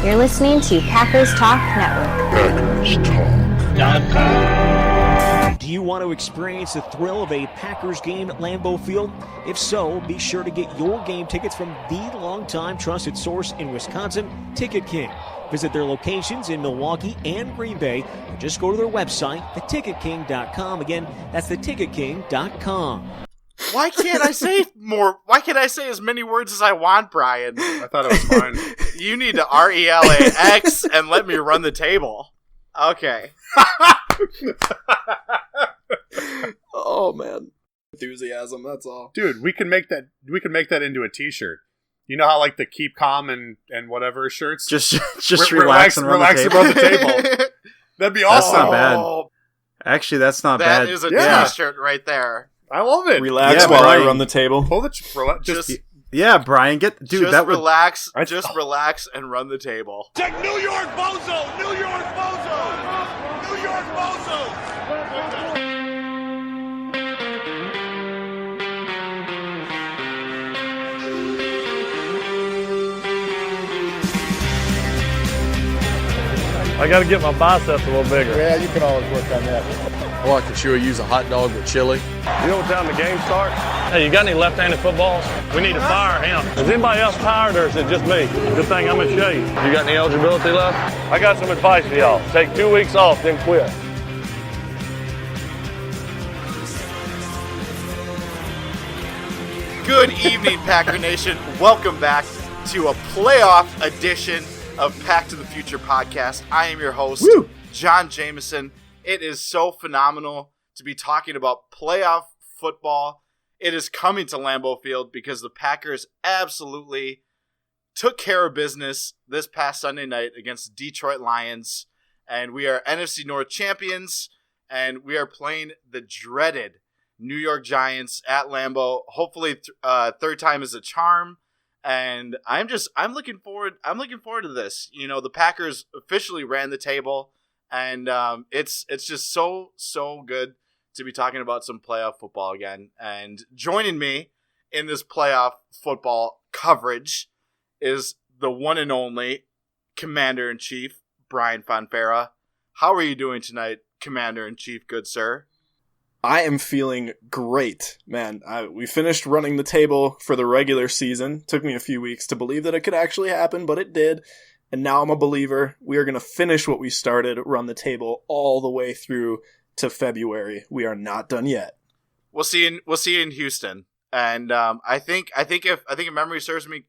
You're listening to Packers Talk Network. Do you want to experience the thrill of a Packers game at Lambeau Field? If so, be sure to get your game tickets from the longtime trusted source in Wisconsin, Ticket King. Visit their locations in Milwaukee and Green Bay, or just go to their website, theticketking.com. Again, that's theticketking.com. Why can't I say more? Why can't I say as many words as I want, Brian? I thought it was fine. You need to RELAX and let me run the table. Okay. Oh man, enthusiasm. That's all, dude. We can make that. We can make that into a T-shirt. You know how like the keep calm and whatever shirts. Just relax and run the table. That'd be awesome. That's not bad. Actually, that's not bad. That is a T-shirt right there. I love it. Relax while I run the table. Brian, relax. Just relax and run the table. Check New York Bozo! New York Bozo! New York Bozo! I got to get my biceps a little bigger. Yeah, you can always work on that. Well, I could sure use a hot dog with chili. You know what time the game starts? Hey, you got any left-handed footballs? We need to fire him. Is anybody else tired or is it just me? Good thing I'm in shape. You got any eligibility left? I got some advice for y'all. Take 2 weeks off, then quit. Good evening, Packer Nation. Welcome back to a playoff edition of Pack to the Future podcast. I am your host, John Jameson. It is so phenomenal to be talking about playoff football. It is coming to Lambeau Field because the Packers absolutely took care of business this past Sunday night against the Detroit Lions. And we are NFC North champions, and we are playing the dreaded New York Giants at Lambeau. Hopefully, third time is a charm. And I'm looking forward to this. You know, the Packers officially ran the table, and it's just so good to be talking about some playoff football again. And joining me in this playoff football coverage is the one and only Commander-in-Chief, Brian Fonfera. How are you doing tonight, Commander-in-Chief, good sir? I am feeling great, man. We finished running the table for the regular season. Took me a few weeks to believe that it could actually happen, but it did. And now I'm a believer. We are going to finish what we started, run the table all the way through to February. We are not done yet. We'll see you in Houston. And I think if memory serves me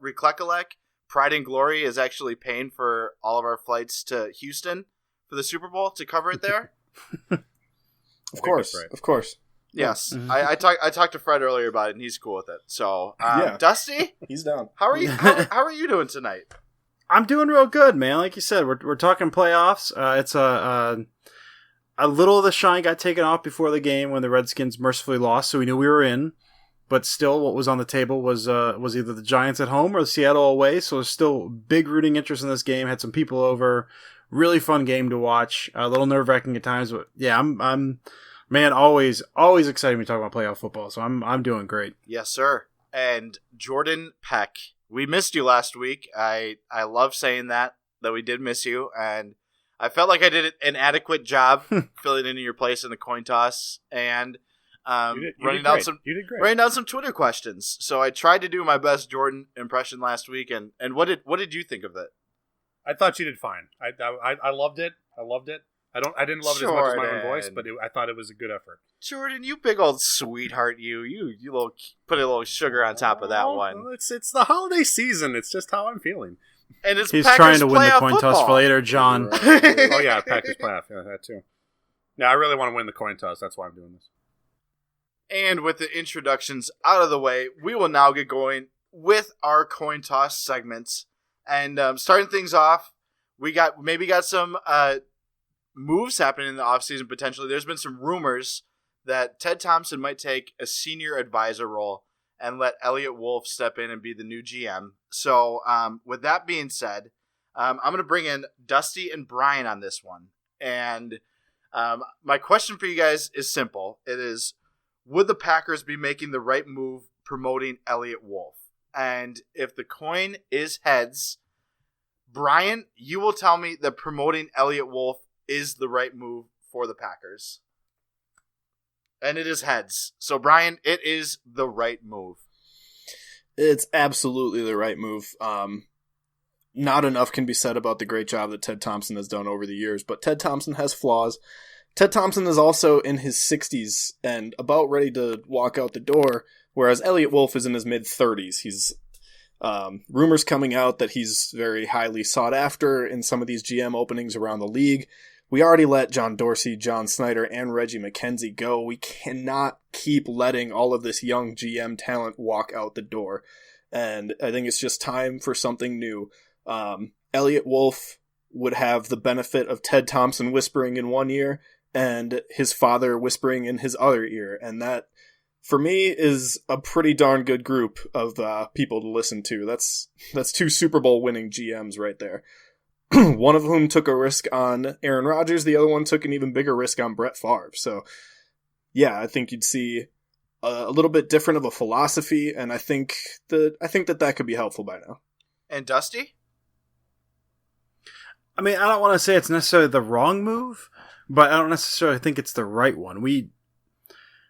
recollect, Pride and Glory is actually paying for all of our flights to Houston for the Super Bowl to cover it there. Of course. Yes, mm-hmm. I talked to Fred earlier about it, and he's cool with it. So, Dusty, he's down. How are you? How are you doing tonight? I'm doing real good, man. Like you said, we're talking playoffs. It's a little of the shine got taken off before the game when the Redskins mercifully lost, so we knew we were in. But still, what was on the table was either the Giants at home or the Seattle away. So there's still big rooting interest in this game. Had some people over. Really fun game to watch. A little nerve-wracking at times, but yeah, I'm man, always excited when we talk about playoff football. So I'm doing great. Yes, sir. And Jordan Peck, we missed you last week. I love saying that we did miss you, and I felt like I did an adequate job filling in your place in the coin toss and running down some Twitter questions. So I tried to do my best Jordan impression last week, and what did you think of it? I thought you did fine. I loved it. I didn't love it as much as my own voice, but I thought it was a good effort. Jordan, you big old sweetheart, you little put a little sugar on top of that one. Well, it's the holiday season. It's just how I'm feeling. And it's he's Packers trying to win the coin football. toss for later, John. Oh yeah, Packers playoff. Yeah, that too. Yeah, I really want to win the coin toss. That's why I'm doing this. And with the introductions out of the way, we will now get going with our coin toss segments. And starting things off, we got some moves happening in the offseason potentially. There's been some rumors that Ted Thompson might take a senior advisor role and let Elliott Wolf step in and be the new GM. So with that being said, I'm going to bring in Dusty and Brian on this one. And my question for you guys is simple. It is, would the Packers be making the right move promoting Elliott Wolf? And if the coin is heads, Brian, you will tell me that promoting Elliott Wolf is the right move for the Packers. And it is heads. So, Brian, it is the right move. It's absolutely the right move. Not enough can be said about the great job that Ted Thompson has done over the years, but Ted Thompson has flaws. Ted Thompson is also in his 60s and about ready to walk out the door, whereas Elliott Wolf is in his mid-30s. He's rumors coming out that he's very highly sought after in some of these GM openings around the league. We already let John Dorsey, John Snyder, and Reggie McKenzie go. We cannot keep letting all of this young GM talent walk out the door. And I think it's just time for something new. Elliott Wolf would have the benefit of Ted Thompson whispering in one ear and his father whispering in his other ear. And that, for me, is a pretty darn good group of people to listen to. That's 2 Super Bowl winning GMs right there. One of whom took a risk on Aaron Rodgers. The other one took an even bigger risk on Brett Favre. So, yeah, I think you'd see a little bit different of a philosophy, and I think that could be helpful by now. And Dusty? I mean, I don't want to say it's necessarily the wrong move, but I don't necessarily think it's the right one.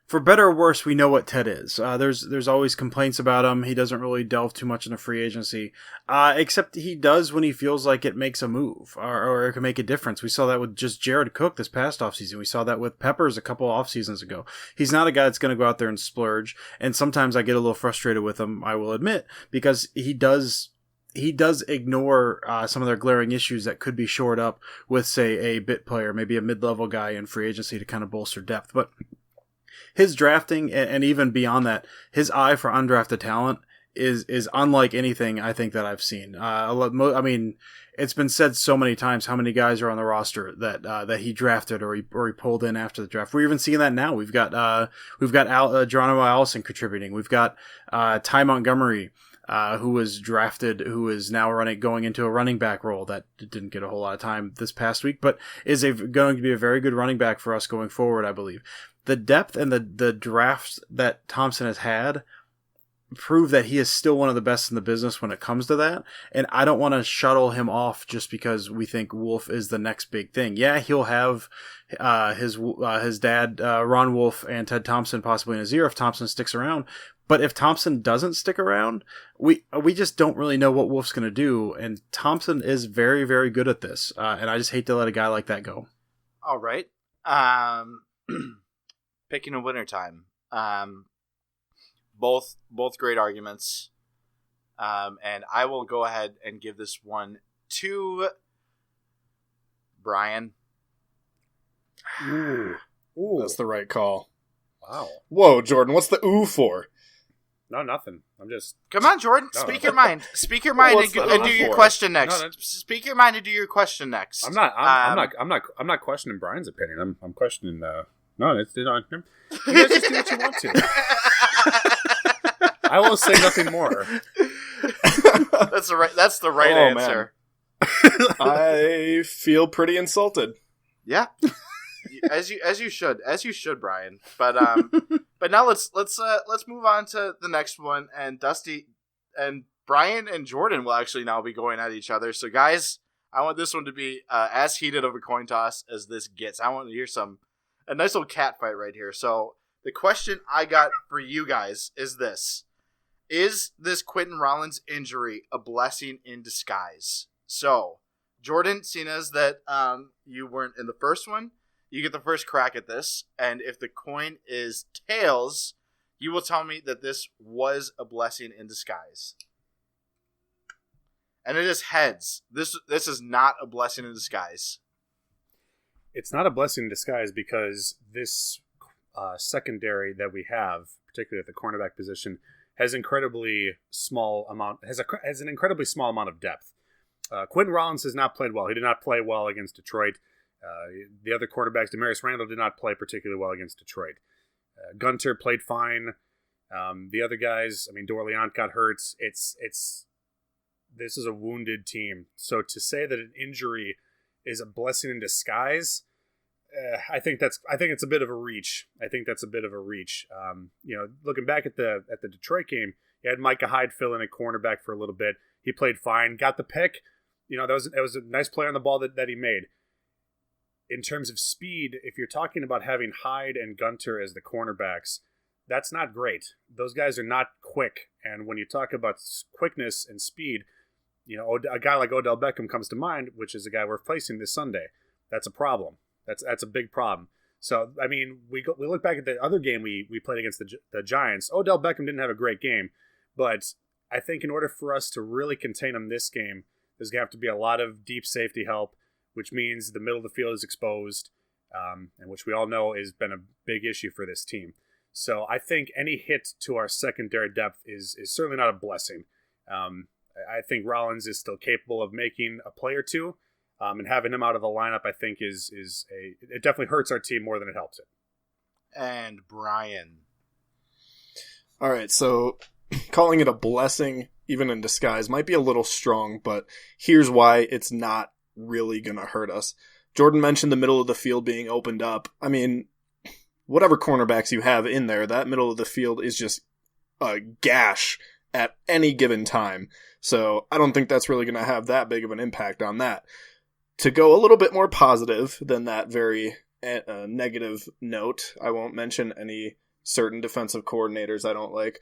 For better or worse, we know what Ted is. There's always complaints about him. He doesn't really delve too much into free agency, except he does when he feels like it makes a move or it can make a difference. We saw that with just Jared Cook this past offseason. We saw that with Peppers a couple off seasons ago. He's not a guy that's going to go out there and splurge, and sometimes I get a little frustrated with him, I will admit, because he does ignore some of their glaring issues that could be shored up with, say, a bit player, maybe a mid-level guy in free agency to kind of bolster depth. But his drafting, and even beyond that, his eye for undrafted talent is unlike anything I think that I've seen. I mean, it's been said so many times how many guys are on the roster that he drafted or he pulled in after the draft. We're even seeing that now. We've got Geronimo Allison contributing. We've got Ty Montgomery, who was drafted, who is now going into a running back role that didn't get a whole lot of time this past week, but is going to be a very good running back for us going forward, I believe. The depth and the drafts that Thompson has had prove that he is still one of the best in the business when it comes to that. And I don't want to shuttle him off just because we think Wolf is the next big thing. Yeah, he'll have his dad, Ron Wolf, and Ted Thompson possibly in his ear if Thompson sticks around. But if Thompson doesn't stick around, we just don't really know what Wolf's going to do. And Thompson is very, very good at this. And I just hate to let a guy like that go. All right. Picking a winner time. Both great arguments. And I will go ahead and give this one to Brian. Ooh, that's the right call. Wow. Whoa, Jordan, what's the ooh for? No, nothing. I'm just... Come on, Jordan. Speak your mind. Speak your mind and do your question next. Speak your mind and do your question next. I'm not questioning Brian's opinion. I'm questioning... No, it's not. You guys just do what you want to. I will say nothing more. That's the right answer. I feel pretty insulted. Yeah. As you should, Brian. But now let's move on to the next one, and Dusty and Brian and Jordan will actually now be going at each other. So guys, I want this one to be as heated of a coin toss as this gets. I want to hear a nice little cat fight right here. So the question I got for you guys is this: is this Quentin Rollins injury a blessing in disguise? So Jordan, seeing as that you weren't in the first one, you get the first crack at this, and if the coin is tails, you will tell me that this was a blessing in disguise. And it is heads. This is not a blessing in disguise. It's not a blessing in disguise because this secondary that we have, particularly at the cornerback position, has an incredibly small amount of depth. Quentin Rollins has not played well. He did not play well against Detroit. The other quarterbacks, Demarius Randall, did not play particularly well against Detroit. Gunter played fine. The other guys, Dorleant got hurt. This is a wounded team. So to say that an injury is a blessing in disguise, I think it's a bit of a reach. Looking back at the Detroit game, you had Micah Hyde fill in a cornerback for a little bit. He played fine, got the pick. that was a nice play on the ball that he made. In terms of speed, if you're talking about having Hyde and Gunter as the cornerbacks, that's not great. Those guys are not quick. And when you talk about quickness and speed, a guy like Odell Beckham comes to mind, which is a guy we're facing this Sunday. That's a problem. That's a big problem. So, I mean, we look back at the other game we played against the Giants. Odell Beckham didn't have a great game, but I think in order for us to really contain him this game, there's going to have to be a lot of deep safety help, which means the middle of the field is exposed, and which we all know has been a big issue for this team. So I think any hit to our secondary depth is certainly not a blessing. I think Rollins is still capable of making a play or two, and having him out of the lineup, I think, it definitely hurts our team more than it helps it. And Brian. All right, so calling it a blessing, even in disguise, might be a little strong, but here's why it's not really going to hurt us. Jordan mentioned the middle of the field being opened up. I mean, whatever cornerbacks you have in there, that middle of the field is just a gash at any given time. So I don't think that's really going to have that big of an impact on that. To go a little bit more positive than that very negative note, I won't mention any certain defensive coordinators I don't like.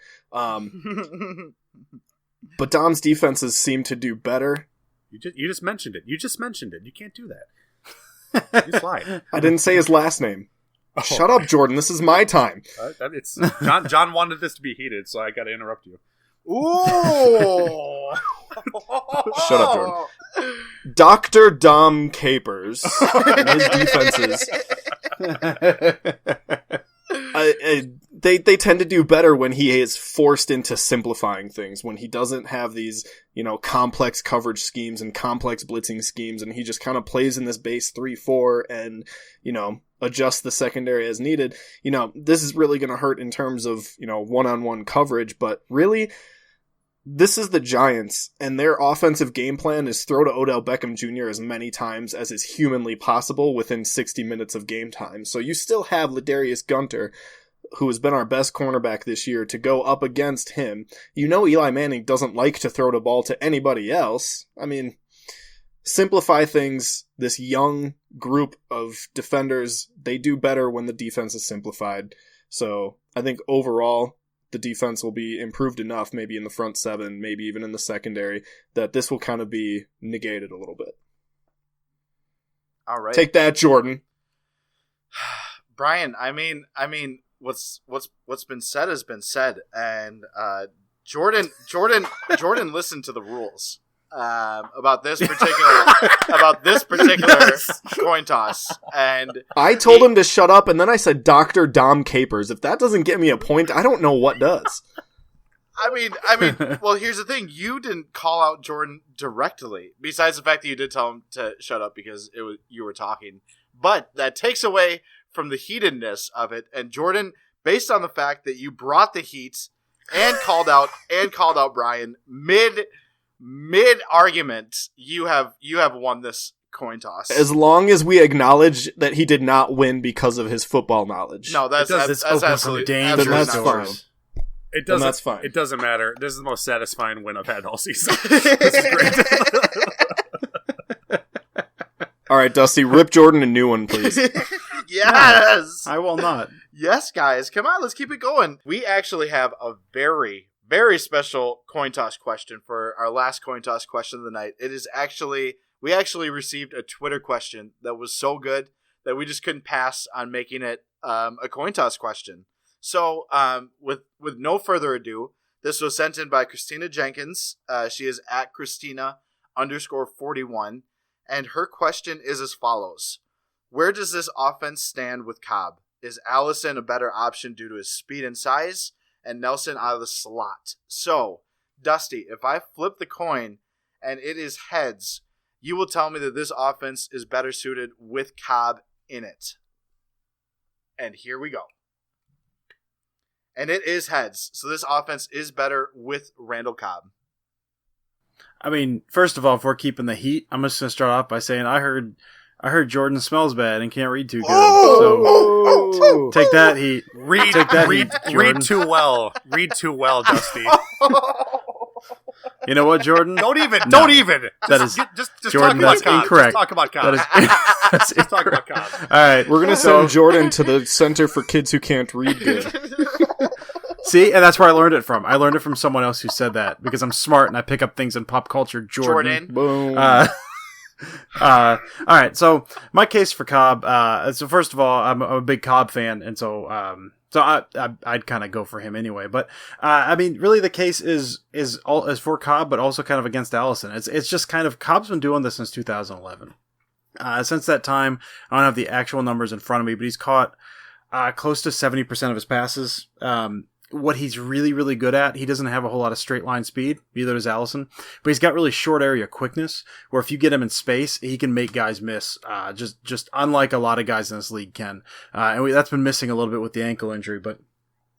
But Dom's defenses seem to do better. You just mentioned it. You can't do that. You lied. I didn't say his last name. Oh. Shut up, Jordan. This is my time. It's John wanted this to be heated, so I got to interrupt you. Ooh! Shut up, Jordan. Dr. Dom Capers and his defenses. They tend to do better when he is forced into simplifying things, when he doesn't have these, complex coverage schemes and complex blitzing schemes, and he just kind of plays in this base 3-4 and, adjust the secondary as needed. This is really going to hurt in terms of, one-on-one coverage, but really, this is the Giants, and their offensive game plan is throw to Odell Beckham Jr. as many times as is humanly possible within 60 minutes of game time. So you still have Ladarius Gunter, who has been our best cornerback this year, to go up against him. Eli Manning doesn't like to throw the ball to anybody else. I mean, simplify things. This young group of defenders, they do better when the defense is simplified. So I think overall, the defense will be improved enough, maybe in the front seven, maybe even in the secondary, that this will kind of be negated a little bit. All right. Take that, Jordan. Brian, I mean, what's been said has been said, and Jordan listened to the rules about this particular coin toss, and I told him to shut up, and then I said Dr. Dom Capers. If that doesn't get me a point, I don't know what does. I mean, well, here's the thing: you didn't call out Jordan directly, besides the fact that you did tell him to shut up because you were talking. But that takes away from the heatedness of it. And Jordan, based on the fact that you brought the heat and called out Brian mid argument, you have won this coin toss. As long as we acknowledge that he did not win because of his football knowledge. No, that's absolutely then that's fine. That's fine. It doesn't matter. This is the most satisfying win I've had all season. This is great. All right, Dusty, rip Jordan a new one, please. Yes! I will not. Yes, guys. Come on, let's keep it going. We actually have a very, very special coin toss question for our last coin toss question of the night. We actually received a Twitter question that was so good that we just couldn't pass on making it a coin toss question. So, with no further ado, this was sent in by Christina Jenkins. She is at Christina_41. And her question is as follows. Where does this offense stand with Cobb? Is Allison a better option due to his speed and size, and Nelson out of the slot? So, Dusty, if I flip the coin and it is heads, you will tell me that this offense is better suited with Cobb in it. And here we go. And it is heads. So this offense is better with Randall Cobb. I mean, first of all, if we're keeping the heat, I'm just going to start off by saying I heard Jordan smells bad and can't read too good. So take that heat. Read too well. Read too well, Dusty. You know what, Jordan? Don't even. That is just Jordan. talk That's about Cobb. incorrect. Just talk about Cobb. That is that's Just talk incorrect. about Cobb. All right, We're gonna send Jordan to the Center for Kids Who Can't Read Good. See, and that's where I learned it from. I learned it from someone else who said that because I'm smart and I pick up things in pop culture. Jordan. Boom. All right, so my case for Cobb. So first of all, I'm a big Cobb fan, and so I'd kind of go for him anyway. But I mean, really, the case is for Cobb, but also kind of against Allison. It's just kind of Cobb's been doing this since 2011. Since that time, I don't have the actual numbers in front of me, but he's caught close to 70% of his passes. What he's really, really good at, he doesn't have a whole lot of straight line speed, neither does Allison, but he's got really short area quickness, where if you get him in space, he can make guys miss, just unlike a lot of guys in this league can. That's been missing a little bit with the ankle injury, but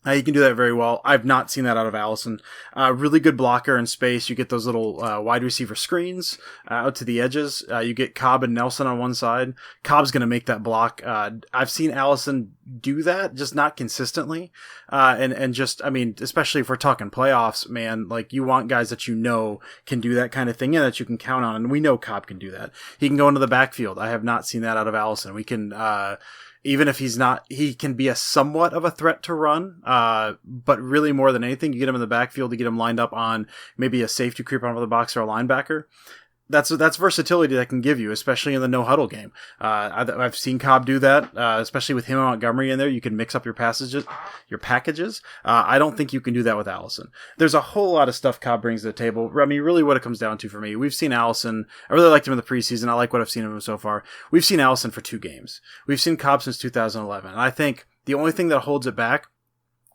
he can do that very well. I've not seen that out of Allison. Really good blocker in space. You get those little wide receiver screens out to the edges. You get Cobb and Nelson on one side. Cobb's going to make that block. I've seen Allison do that, just not consistently. And just, I mean, especially if we're talking playoffs, man, like you want guys that you know can do that kind of thing and that you can count on. And we know Cobb can do that. He can go into the backfield. I have not seen that out of Allison. We can, even if he's not, he can be a somewhat of a threat to run. But really more than anything, you get him in the backfield, you get him lined up on maybe a safety creep onto the box or a linebacker. That's versatility that can give you, especially in the no huddle game. I've seen Cobb do that, especially with him and Montgomery in there. You can mix up your packages. I don't think you can do that with Allison. There's a whole lot of stuff Cobb brings to the table. I mean, really what it comes down to for me, we've seen Allison. I really liked him in the preseason. I like what I've seen of him so far. We've seen Allison for 2 games. We've seen Cobb since 2011. And I think the only thing that holds it back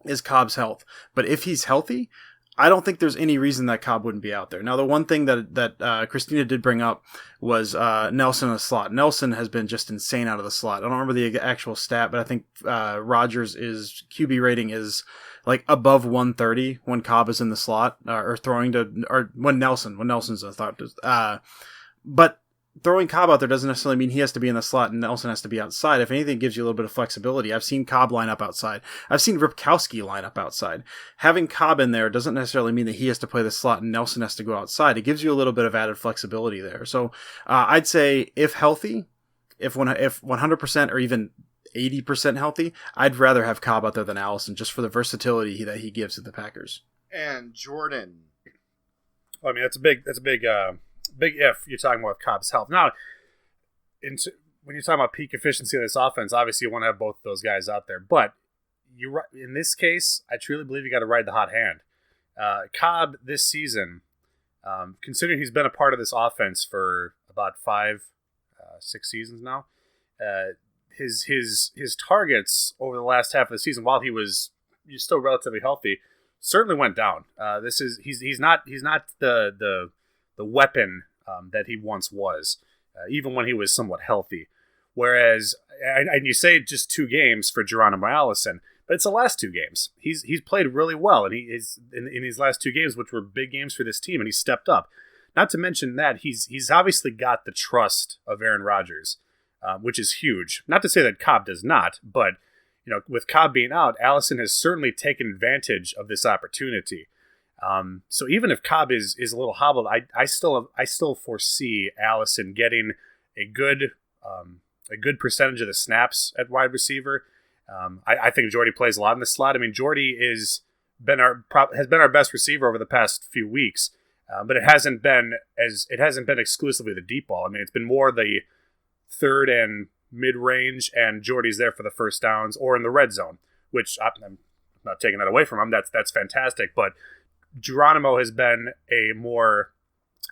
is Cobb's health. But if he's healthy, I don't think there's any reason that Cobb wouldn't be out there. Now, the one thing that Christina did bring up was Nelson in the slot. Nelson has been just insane out of the slot. I don't remember the actual stat, but I think Rodgers' QB rating is like above 130 when Cobb is in the slot or throwing to, or when Nelson's in the slot. But throwing Cobb out there doesn't necessarily mean he has to be in the slot and Nelson has to be outside. If anything, it gives you a little bit of flexibility. I've seen Cobb line up outside. I've seen Ripkowski line up outside. Having Cobb in there doesn't necessarily mean that he has to play the slot and Nelson has to go outside. It gives you a little bit of added flexibility there. So I'd say if healthy, if 100% or even 80% healthy, I'd rather have Cobb out there than Allison just for the versatility that he gives to the Packers. And Jordan. Well, I mean, that's a big if you're talking about Cobb's health. Now, when you're talking about peak efficiency of this offense, obviously you want to have both of those guys out there. But in this case, I truly believe you got to ride the hot hand. Cobb this season, considering he's been a part of this offense for about 5-6 seasons now, his targets over the last half of the season, while he's still relatively healthy, certainly went down. He's not the weapon that he once was, even when he was somewhat healthy. Whereas, and you say just 2 games for Geronimo Allison, but it's the last 2 games. He's played really well, and he is in these last 2 games, which were big games for this team, and he stepped up. Not to mention that he's obviously got the trust of Aaron Rodgers, which is huge. Not to say that Cobb does not, but with Cobb being out, Allison has certainly taken advantage of this opportunity. So even if Cobb is a little hobbled, I still foresee Allison getting a good percentage of the snaps at wide receiver. I think Jordy plays a lot in the slot. I mean, Jordy has been our best receiver over the past few weeks, but it hasn't been exclusively the deep ball. I mean, it's been more the third and mid range, and Jordy's there for the first downs or in the red zone, which I'm not taking that away from him. That's fantastic, but Geronimo has been a more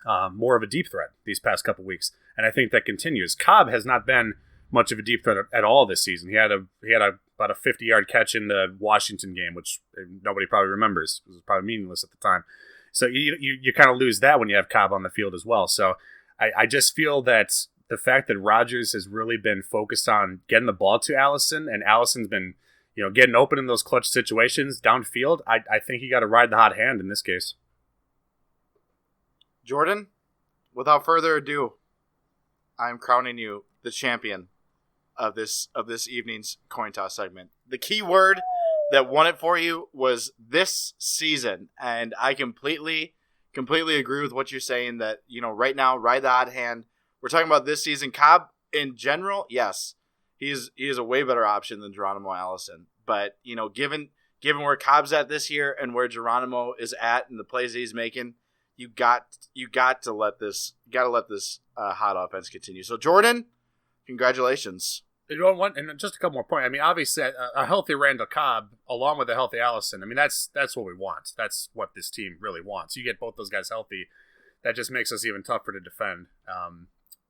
of a deep threat these past couple weeks, and I think that continues. Cobb has not been much of a deep threat at all this season. He had about a 50-yard catch in the Washington game, which nobody probably remembers. It was probably meaningless at the time. So you kind of lose that when you have Cobb on the field as well. So I just feel that the fact that Rodgers has really been focused on getting the ball to Allison, and Allison's been getting open in those clutch situations downfield, I think you got to ride the hot hand in this case. Jordan, without further ado, I'm crowning you the champion of this evening's coin toss segment. The key word that won it for you was this season, and I completely completely agree with what you're saying that, right now, ride the hot hand. We're talking about this season. Cobb, in general, yes, he is a way better option than Geronimo Allison. But, given where Cobb's at this year and where Geronimo is at and the plays that he's making, you got to let this hot offense continue. So, Jordan, congratulations. And just a couple more points. I mean, obviously, a healthy Randall Cobb along with a healthy Allison. I mean, that's what we want. That's what this team really wants. You get both those guys healthy, that just makes us even tougher to defend.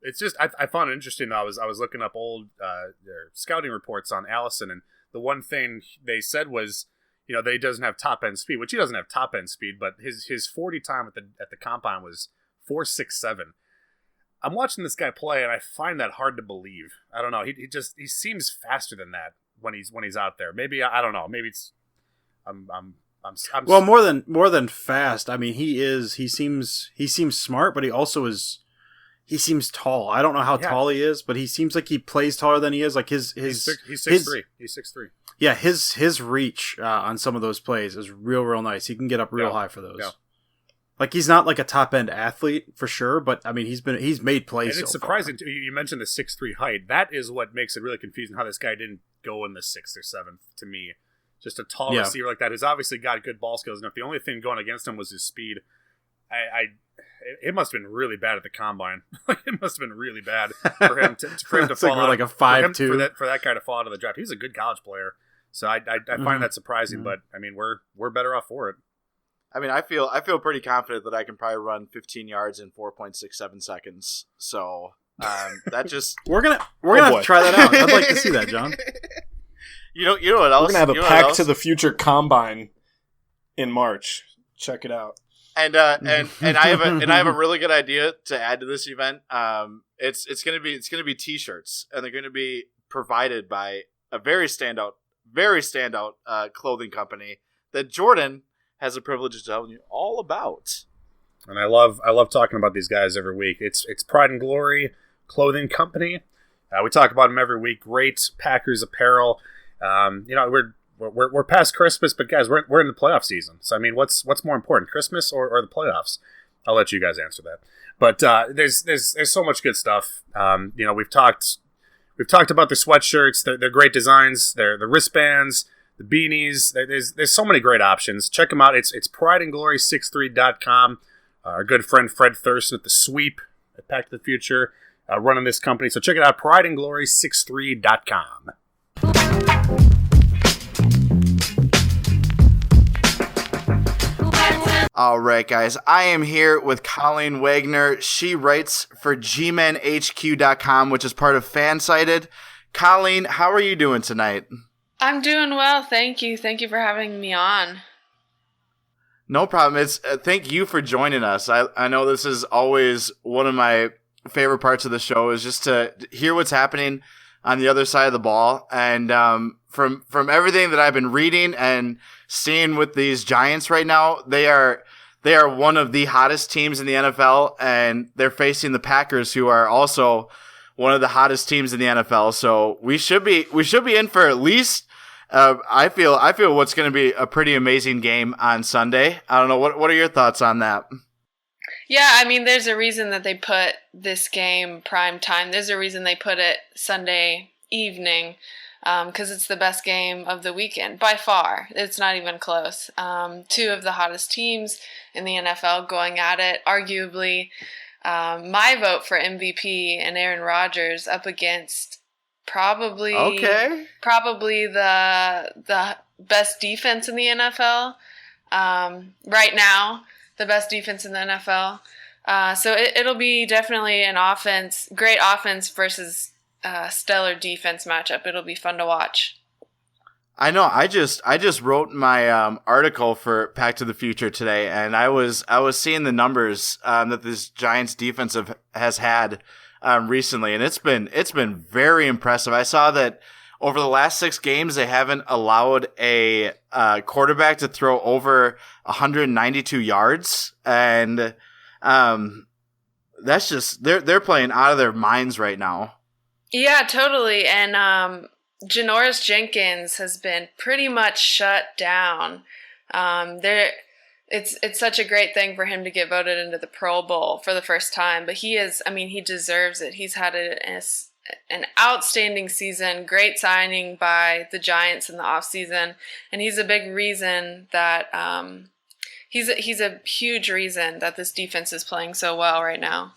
It's just I found it interesting. I was looking up old their scouting reports on Allison, and the one thing they said was, that he doesn't have top end speed, which he doesn't have top end speed, but his 40 time at the combine was 4.67. I'm watching this guy play, and I find that hard to believe. I don't know. He seems faster than that when he's out there. Maybe I don't know. Maybe it's I'm well, more than fast. I mean, he seems smart, but he also is. He seems tall. I don't know how tall he is, but he seems like he plays taller than he is. Like he's 6'3". He's 6'3". Yeah, his reach on some of those plays is real nice. He can get up real high for those. Yeah. Like he's not like a top end athlete for sure, but I mean he's made plays. And it's surprising too. You mentioned the 6'3" height. That is what makes it really confusing how this guy didn't go in the 6th or 7th to me. Just a tall receiver like that who's obviously got good ball skills. And if the only thing going against him was his speed, it must have been really bad at the combine. It must have been really bad for him to fall out. Like a 5'2" for that guy to fall out of the draft. He's a good college player, so I find that surprising. But I mean, we're better off for it. I mean, I feel pretty confident that I can probably run 15 yards in 4.67 seconds. So that just we're gonna have to try that out. I'd like to see that, John. You know what else? We're gonna have a Pack to the Future combine in March. Check it out. And I have a really good idea to add to this event. It's gonna be T-shirts, and they're gonna be provided by a very standout clothing company that Jordan has the privilege of telling you all about. And I love talking about these guys every week. It's Pride and Glory Clothing Company. We talk about them every week. Great Packers apparel. We're past Christmas, but guys, we're in the playoff season. So I mean, what's more important, Christmas or the playoffs? I'll let you guys answer that. But there's so much good stuff. We've talked about the sweatshirts. They're great designs. They're the wristbands, the beanies. There's so many great options. Check them out. It's prideandglory63.com. Our good friend Fred Thurston at the Sweep at Pack to the Future running this company. So check it out, prideandglory63.com. All right, guys. I am here with Colleen Wagner. She writes for gmenhq.com, which is part of Fansided. Colleen, how are you doing tonight? I'm doing well, thank you. Thank you for having me on. No problem. It's thank you for joining us. I know this is always one of my favorite parts of the show is just to hear what's happening on the other side of the ball. And from everything that I've been reading and seeing with these Giants right now, they are one of the hottest teams in the NFL, and they're facing the Packers, who are also one of the hottest teams in the NFL. So we should be in for at least I feel what's going to be a pretty amazing game on Sunday. I don't know, what are your thoughts on that? Yeah, I mean, there's a reason that they put this game prime time. There's a reason they put it Sunday evening, because it's the best game of the weekend by far. It's not even close. Two of the hottest teams in the NFL going at it. Arguably, my vote for MVP and Aaron Rodgers up against probably the best defense in the NFL right now. The best defense in the NFL. So it'll be definitely an great offense versus stellar defense matchup. It'll be fun to watch. I know. I just wrote my article for Pack to the Future today, and I was seeing the numbers that this Giants defense has had recently, and it's been very impressive. I saw that over the last 6 games, they haven't allowed a quarterback to throw over 192 yards, and that's just they're playing out of their minds right now. Yeah, totally. And Janoris Jenkins has been pretty much shut down. it's such a great thing for him to get voted into the Pro Bowl for the first time. But he deserves it. He's had an outstanding season, great signing by the Giants in the offseason, and he's a big reason that he's a huge reason that this defense is playing so well right now.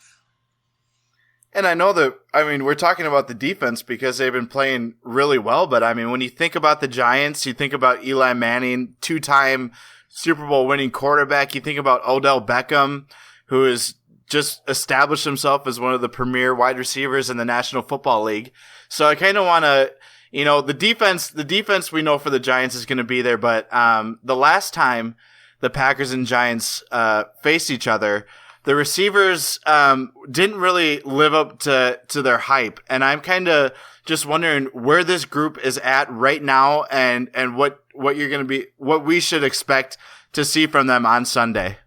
And I know that, we're talking about the defense because they've been playing really well, but when you think about the Giants, you think about Eli Manning, 2-time Super Bowl winning quarterback. You think about Odell Beckham, who has just established himself as one of the premier wide receivers in the National Football League. So I kind of want to, the defense we know for the Giants is going to be there, but the last time the Packers and Giants faced each other, the receivers didn't really live up to their hype. And I'm kind of just wondering where this group is at right now and what we should expect to see from them on Sunday.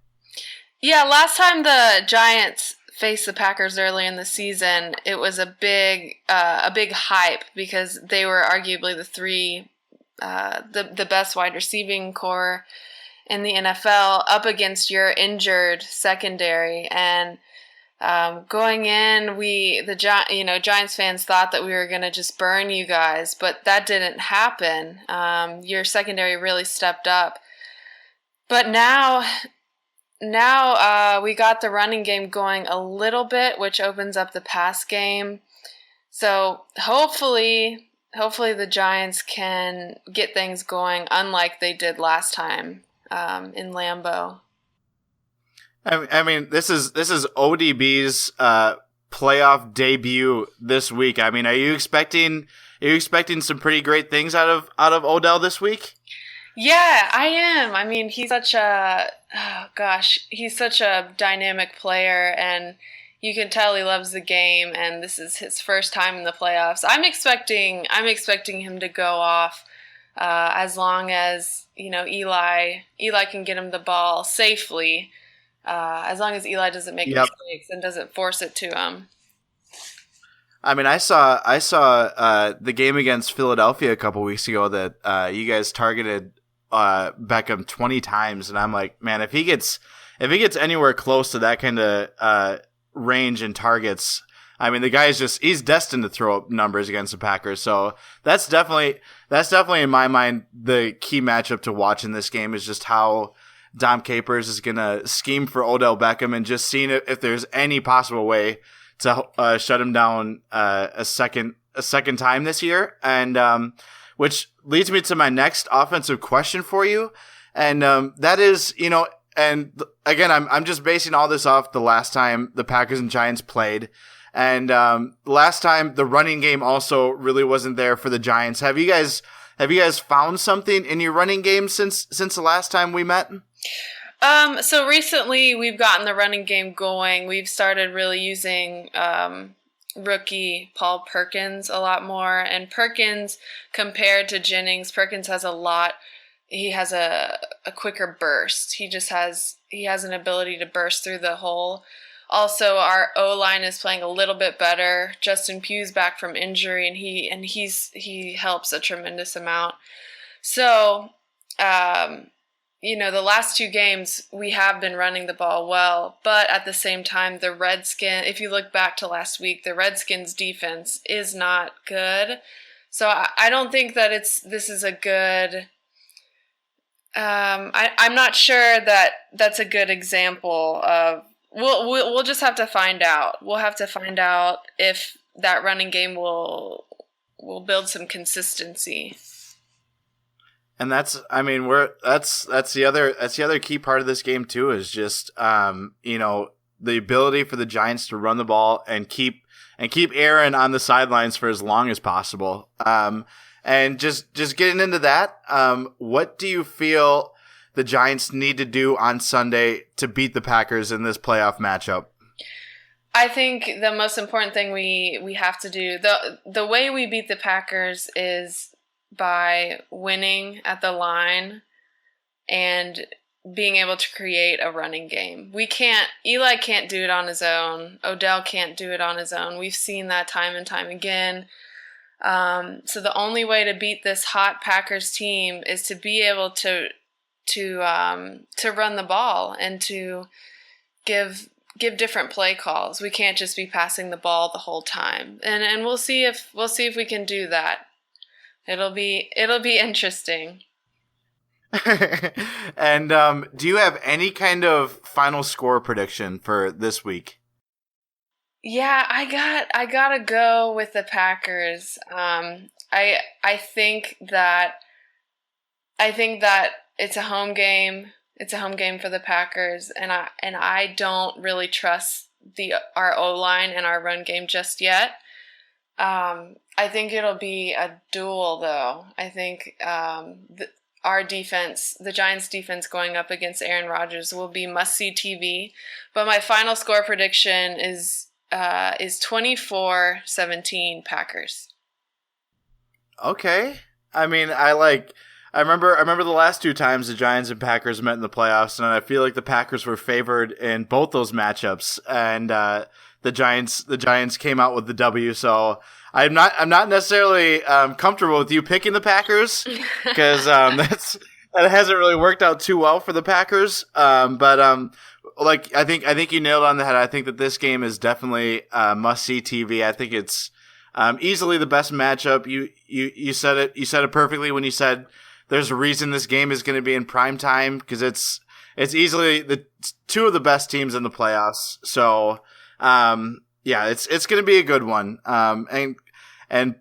Yeah, last time the Giants faced the Packers early in the season, it was a big hype because they were arguably the best wide receiving core in the NFL up against your injured secondary. And going in, Giants fans thought that we were going to just burn you guys, but that didn't happen. Your secondary really stepped up. But now we got the running game going a little bit, which opens up the pass game. So hopefully the Giants can get things going unlike they did last time in Lambeau. This is ODB's playoff debut this week. Are you expecting some pretty great things out of Odell this week? Yeah, I am. He's such a dynamic player, and you can tell he loves the game, and this is his first time in the playoffs. I'm expecting him to go off as long as, Eli can get him the ball safely, as long as Eli doesn't make mistakes and doesn't force it to him. I saw the game against Philadelphia a couple weeks ago that you guys targeted Beckham 20 times, and I'm like, man, if he gets anywhere close to that kind of range and targets, the guy he's destined to throw up numbers against the Packers. So that's definitely in my mind the key matchup to watch in this game is just how Dom Capers is gonna scheme for Odell Beckham and just seeing if there's any possible way to shut him down a second time this year. And which leads me to my next offensive question for you. And that is, and again, I'm just basing all this off the last time the Packers and Giants played. And last time the running game also really wasn't there for the Giants. Have you guys found something in your running game since the last time we met? So recently we've gotten the running game going. We've started really using rookie Paul Perkins a lot more, and Perkins compared to Jennings, Perkins has he has a quicker burst. He has an ability to burst through the hole. Also, our O-line is playing a little bit better. Justin Pugh's back from injury, and he helps a tremendous amount. So, the last two games, we have been running the ball well, but at the same time, if you look back to last week, the Redskins defense is not good. So I don't think that this is a good, I'm not sure that that's a good example of, we'll just have to find out. We'll have to find out if that running game will build some consistency. And that's the other key part of this game too is just the ability for the Giants to run the ball and keep Aaron on the sidelines for as long as possible. And just getting into that, what do you feel the Giants need to do on Sunday to beat the Packers in this playoff matchup? I think the most important thing we have to do, the way we beat the Packers is by winning at the line and being able to create a running game. Eli can't do it on his own. Odell can't do it on his own. We've seen that time and time again. So the only way to beat this hot Packers team is to be able to to run the ball and to give different play calls. We can't just be passing the ball the whole time. And we'll see if we can do that. It'll be interesting. And do you have any kind of final score prediction for this week? Yeah, I gotta go with the Packers. I think that it's a home game. It's a home game for the Packers, and I don't really trust our O-line and our run game just yet. I think it'll be a duel, though. I think our defense, the Giants' defense going up against Aaron Rodgers, will be must-see TV. But my final score prediction is 24-17 Packers. Okay. I mean, I remember the last two times the Giants and Packers met in the playoffs, and I feel like the Packers were favored in both those matchups, and the Giants came out with the W. So I'm not necessarily comfortable with you picking the Packers because that hasn't really worked out too well for the Packers. But like I think you nailed it on the head. I think that this game is definitely must see TV. I think it's easily the best matchup. You said it perfectly when you said there's a reason this game is going to be in prime time because it's easily the two of the best teams in the playoffs. So yeah, it's going to be a good one. And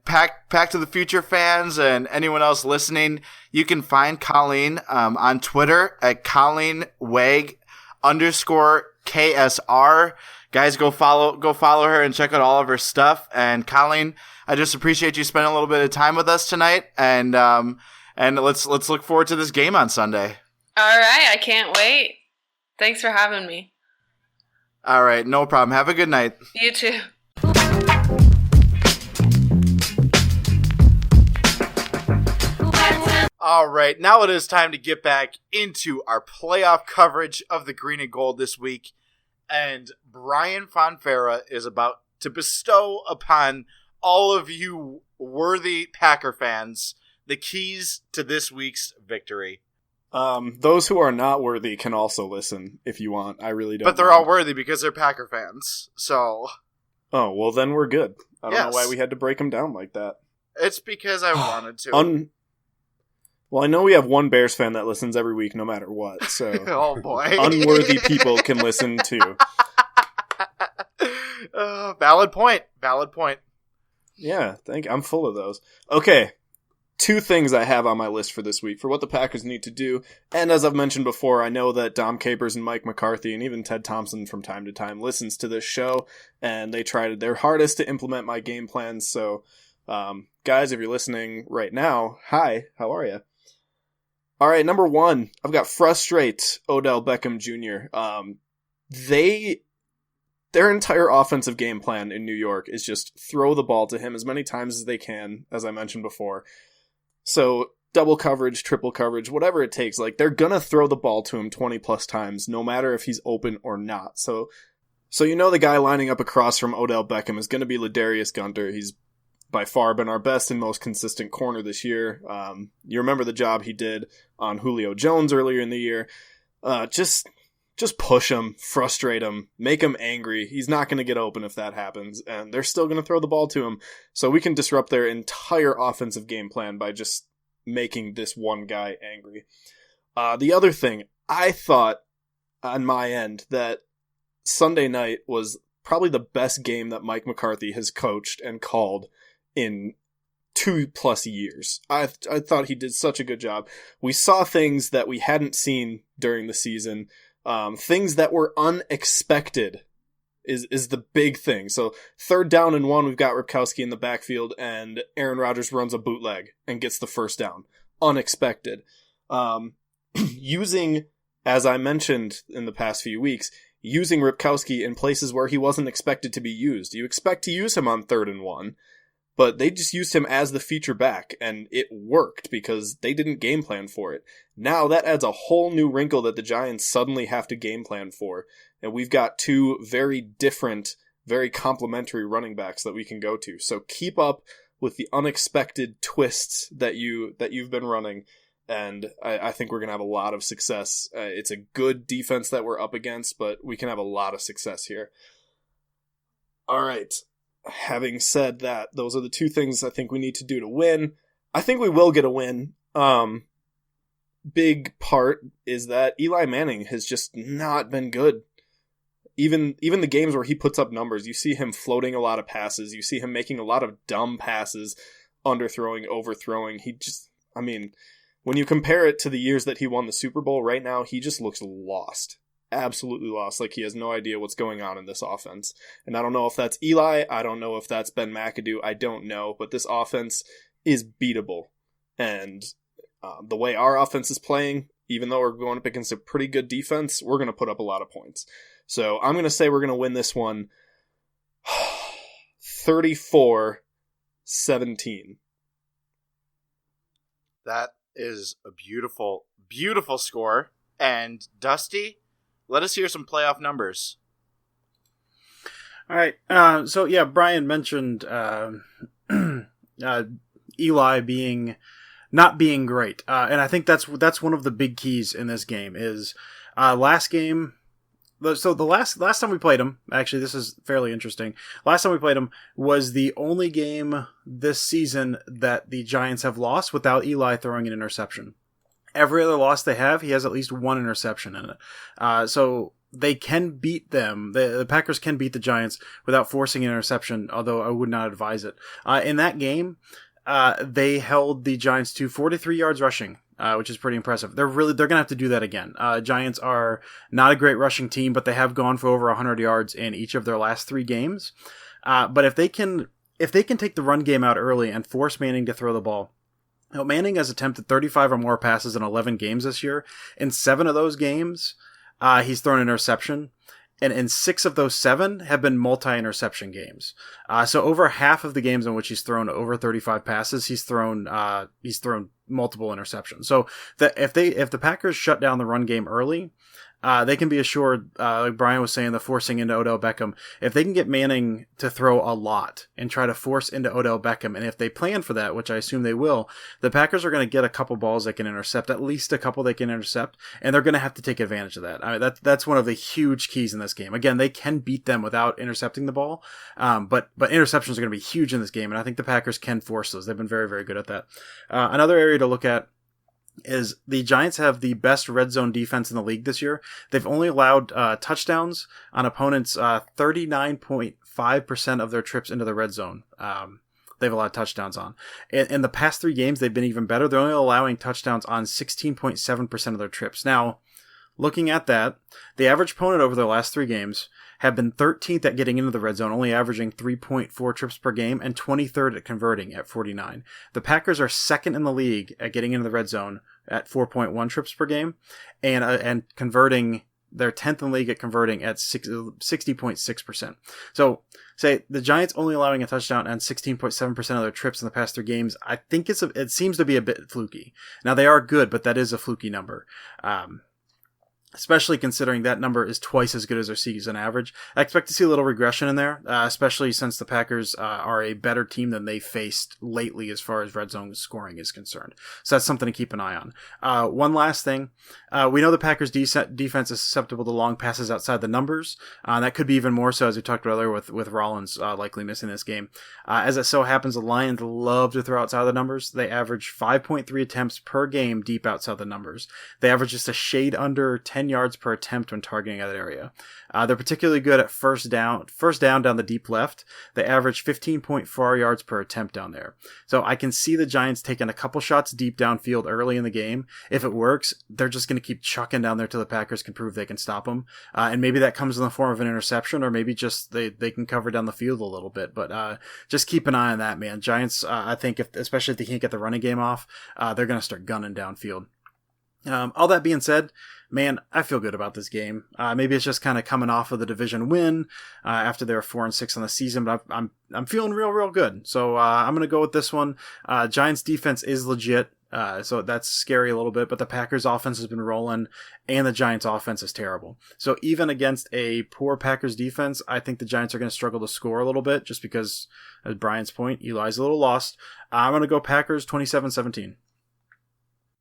Pack to the Future fans and anyone else listening, you can find Colleen on Twitter at Colleen Wag _KSR. Guys, go follow her and check out all of her stuff. And Colleen, I just appreciate you spending a little bit of time with us tonight. And let's look forward to this game on Sunday. All right, I can't wait. Thanks for having me. All right, no problem. Have a good night. You too. All right, now it is time to get back into our playoff coverage of the Green and Gold this week. And Brian Fonfera is about to bestow upon all of you worthy Packer fans the keys to this week's victory. Those who are not worthy can also listen if you want. I really don't. But they're all worthy because they're Packer fans. So. Oh, well then we're good. I don't know why we had to break them down like that. It's because I wanted to. Well, I know we have one Bears fan that listens every week no matter what, so oh boy. Unworthy people can listen too. Valid point. Yeah, I'm full of those. Okay, 2 things I have on my list for this week for what the Packers need to do, and as I've mentioned before, I know that Dom Capers and Mike McCarthy and even Ted Thompson from time to time listens to this show, and they try their hardest to implement my game plans, so guys, if you're listening right now, hi, how are you? All right, number 1, I've got frustrate Odell Beckham Jr. Their entire offensive game plan in New York is just throw the ball to him as many times as they can, as I mentioned before. So double coverage, triple coverage, whatever it takes, like they're gonna throw the ball to him 20 plus times, no matter if he's open or not. So you know the guy lining up across from Odell Beckham is gonna be Ladarius Gunter. He's by far been our best and most consistent corner this year. You remember the job he did on Julio Jones earlier in the year. Just push him, frustrate him, make him angry. He's not going to get open if that happens, and they're still going to throw the ball to him. So we can disrupt their entire offensive game plan by just making this one guy angry. The other thing, I thought on my end that Sunday night was probably the best game that Mike McCarthy has coached and called in 2+ years. I thought he did such a good job. We saw things that we hadn't seen during the season. Things that were unexpected is the big thing. So 3rd down and 1, we've got Ripkowski in the backfield, and Aaron Rodgers runs a bootleg and gets the first down. Unexpected. Using, as I mentioned in the past few weeks, using Ripkowski in places where he wasn't expected to be used. You expect to use him on 3rd and 1, but they just used him as the feature back, and it worked because they didn't game plan for it. Now that adds a whole new wrinkle that the Giants suddenly have to game plan for, and we've got 2 very different, very complementary running backs that we can go to. So keep up with the unexpected twists that you've been running, and I think we're going to have a lot of success. It's a good defense that we're up against, but we can have a lot of success here. All right. Having said that, those are the two things I think we need to do to win. I think we will get a win. Big part is that Eli Manning has just not been good. Even the games where he puts up numbers, you see him floating a lot of passes. You see him making a lot of dumb passes, underthrowing, overthrowing. When you compare it to the years that he won the Super Bowl, right now, he just looks lost. Absolutely lost. Like he has no idea what's going on in this offense. And I don't know if that's Eli. I don't know if that's Ben McAdoo. I don't know. But this offense is beatable. And the way our offense is playing, even though we're going up against a pretty good defense, we're going to put up a lot of points. So I'm going to say we're going to win this one 34-17. That is a beautiful, beautiful score. And Dusty, let us hear some playoff numbers. All right. So yeah, Brian mentioned Eli not being great, and I think that's one of the big keys in this game. Is last game. So the last time we played him, actually, this is fairly interesting. Last time we played him was the only game this season that the Giants have lost without Eli throwing an interception. Every other loss they have, he has at least one interception in it. So they can beat them. The Packers can beat the Giants without forcing an interception, although I would not advise it. In that game, they held the Giants to 43 yards rushing, which is pretty impressive. They're going to have to do that again. Giants are not a great rushing team, but they have gone for over 100 yards in each of their last 3 games. But if they can take the run game out early and force Manning to throw the ball, Manning has attempted 35 or more passes in 11 games this year. In 7 of those games, he's thrown an interception. And in 6 of those 7 have been multi-interception games. So over half of the games in which he's thrown over 35 passes, he's thrown multiple interceptions. So if the Packers shut down the run game early, they can be assured, like Brian was saying, the forcing into Odell Beckham. If they can get Manning to throw a lot and try to force into Odell Beckham, and if they plan for that, which I assume they will, the Packers are going to get a couple balls they can intercept, at least a couple they can intercept, and they're going to have to take advantage of that. I mean, that's one of the huge keys in this game. Again, they can beat them without intercepting the ball, but interceptions are going to be huge in this game, and I think the Packers can force those. They've been very, very good at that. Another area to look at is the Giants have the best red zone defense in the league this year. They've only allowed touchdowns on opponents 39.5% of their trips into the red zone. They've allowed touchdowns on. In the past 3 games, they've been even better. They're only allowing touchdowns on 16.7% of their trips. Now, looking at that, the average opponent over their last 3 games have been 13th at getting into the red zone, only averaging 3.4 trips per game, and 23rd at converting at 49. The Packers are 2nd in the league at getting into the red zone at 4.1 trips per game, and converting. They're 10th in the league at converting at 60.6%. So, say the Giants only allowing a touchdown on 16.7% of their trips in the past 3 games. I think it seems to be a bit fluky. Now they are good, but that is a fluky number. Especially considering that number is twice as good as their season average. I expect to see a little regression in there, especially since the Packers are a better team than they faced lately as far as red zone scoring is concerned. So that's something to keep an eye on. One last thing. We know the Packers' defense is susceptible to long passes outside the numbers. That could be even more so, as we talked about earlier, with Rollins likely missing this game. As it so happens, the Lions love to throw outside the numbers. They average 5.3 attempts per game deep outside the numbers. They average just a shade under 10 yards per attempt when targeting that area. They're particularly good at first down down the deep left. They average 15.4 yards per attempt down there. So I can see the Giants taking a couple shots deep downfield early in the game. If it works, they're just going to keep chucking down there till the Packers can prove they can stop them. And maybe that comes in the form of an interception, or maybe just they can cover down the field a little bit. But just keep an eye on that, man. Giants, I think, especially if they can't get the running game off, they're going to start gunning downfield. All that being said, man, I feel good about this game. Maybe it's just kind of coming off of the division win after they were 4-6 on the season, but I'm feeling real good. So I'm going to go with this one. Giants defense is legit, so that's scary a little bit, but the Packers offense has been rolling, and the Giants offense is terrible. So even against a poor Packers defense, I think the Giants are going to struggle to score a little bit, just because, as Brian's point, Eli's a little lost. I'm going to go Packers 27-17.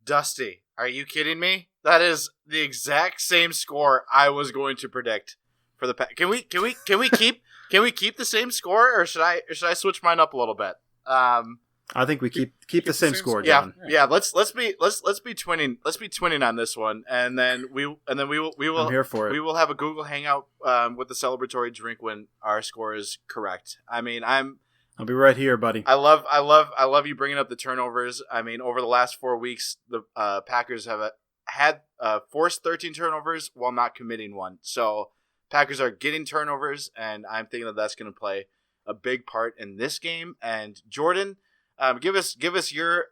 Dusty, are you kidding me? That is the exact same score I was going to predict for the Pack. Can we keep the same score, or should I switch mine up a little bit? I think we keep the same score, Yeah, John. yeah. Let's be twinning. Let's be twinning on this one, and then we will. I'm here for it. We will have a Google Hangout with the celebratory drink when our score is correct. I mean, I'll be right here, buddy. I love you bringing up the turnovers. I mean, over the last 4 weeks, the Packers have had forced 13 turnovers while not committing one. So Packers are getting turnovers, and I'm thinking that's going to play a big part in this game. And Jordan, give us your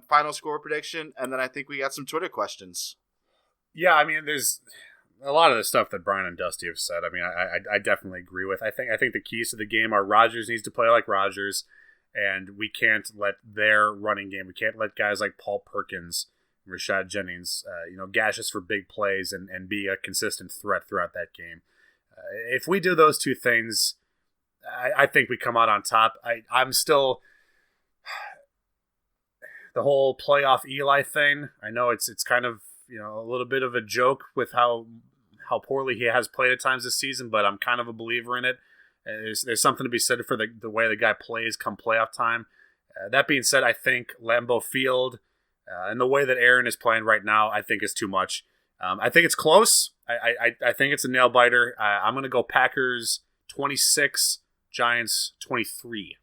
final score prediction, and then I think we got some Twitter questions. Yeah, I mean, there's a lot of the stuff that Brian and Dusty have said. I mean, I definitely agree with. I think the keys to the game are Rodgers needs to play like Rodgers, and we can't let their running game. We can't let guys like Paul Perkins, Rashad Jennings, gash us for big plays and be a consistent threat throughout that game. If we do those two things, I think we come out on top. I'm still the whole playoff Eli thing. I know it's kind of a little bit of a joke with how poorly he has played at times this season, but I'm kind of a believer in it. There's something to be said for the way the guy plays come playoff time. That being said, I think Lambeau Field and the way that Aaron is playing right now, I think is too much. I think it's close. I think it's a nail biter. I'm going to go Packers 26, Giants 23.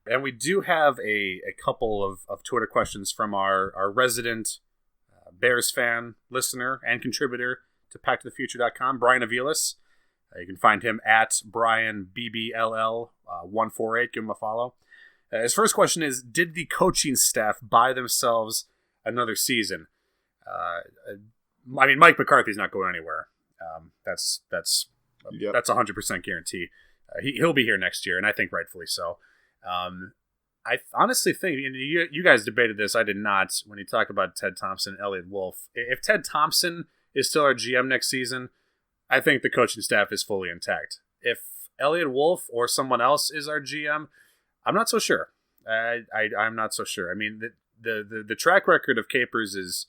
And we do have a couple of Twitter questions from our resident Bears fan, listener, and contributor to PackToTheFuture.com, Brian Avilas. You can find him at BrianBBLL148. Give him a follow. His first question is, did the coaching staff buy themselves another season? I mean, Mike McCarthy's not going anywhere. That's 100% guarantee. He'll be here next year, and I think rightfully so. I honestly think, you guys debated this, I did not, when you talk about Ted Thompson and Elliott Wolf. If Ted Thompson is still our GM next season, I think the coaching staff is fully intact. If Elliott Wolf or someone else is our GM, I'm not so sure. I'm not so sure. I mean, the track record of Capers is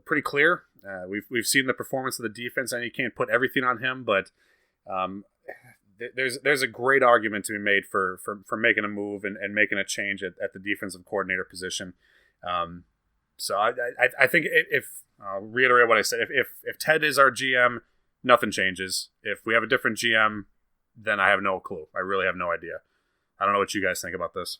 pretty clear. We've seen the performance of the defense, and you can't put everything on him, but there's a great argument to be made for making a move and making a change at the defensive coordinator position. So I think if I'll reiterate what I said, if Ted is our GM, nothing changes. If we have a different GM, then I have no clue. I really have no idea. I don't know what you guys think about this.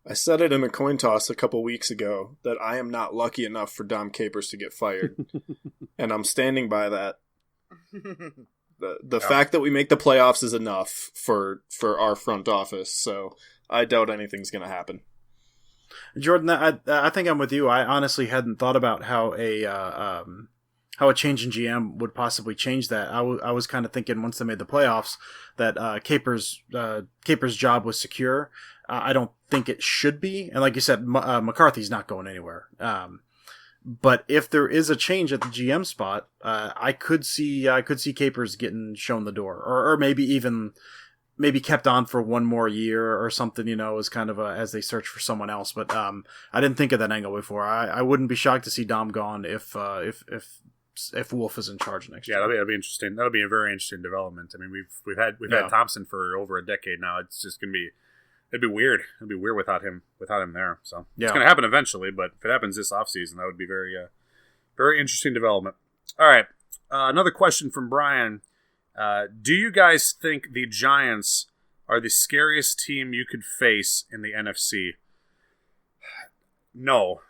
I said it in a coin toss a couple weeks ago that I am not lucky enough for Dom Capers to get fired. And I'm standing by that. The fact that we make the playoffs is enough for our front office, so I doubt anything's going to happen. Jordan, I think I'm with you. I honestly hadn't thought about how a change in GM would possibly change that. I was kind of thinking once they made the playoffs that Capers' job was secure. I don't think it should be, and like you said, McCarthy's not going anywhere. But if there is a change at the GM spot, I could see Capers getting shown the door, or maybe kept on for one more year or something, as kind of as they search for someone else. But I didn't think of that angle before. I wouldn't be shocked to see Dom gone if Wolf is in charge next year. Yeah, that'll be interesting. That'll be a very interesting development. I mean, we've had Thompson for over a decade now. It's just gonna be. It'd be weird. It'd be weird without him there. So It's going to happen eventually, but if it happens this offseason, that would be very, very interesting development. All right. Another question from Brian. Do you guys think the Giants are the scariest team you could face in the NFC? No.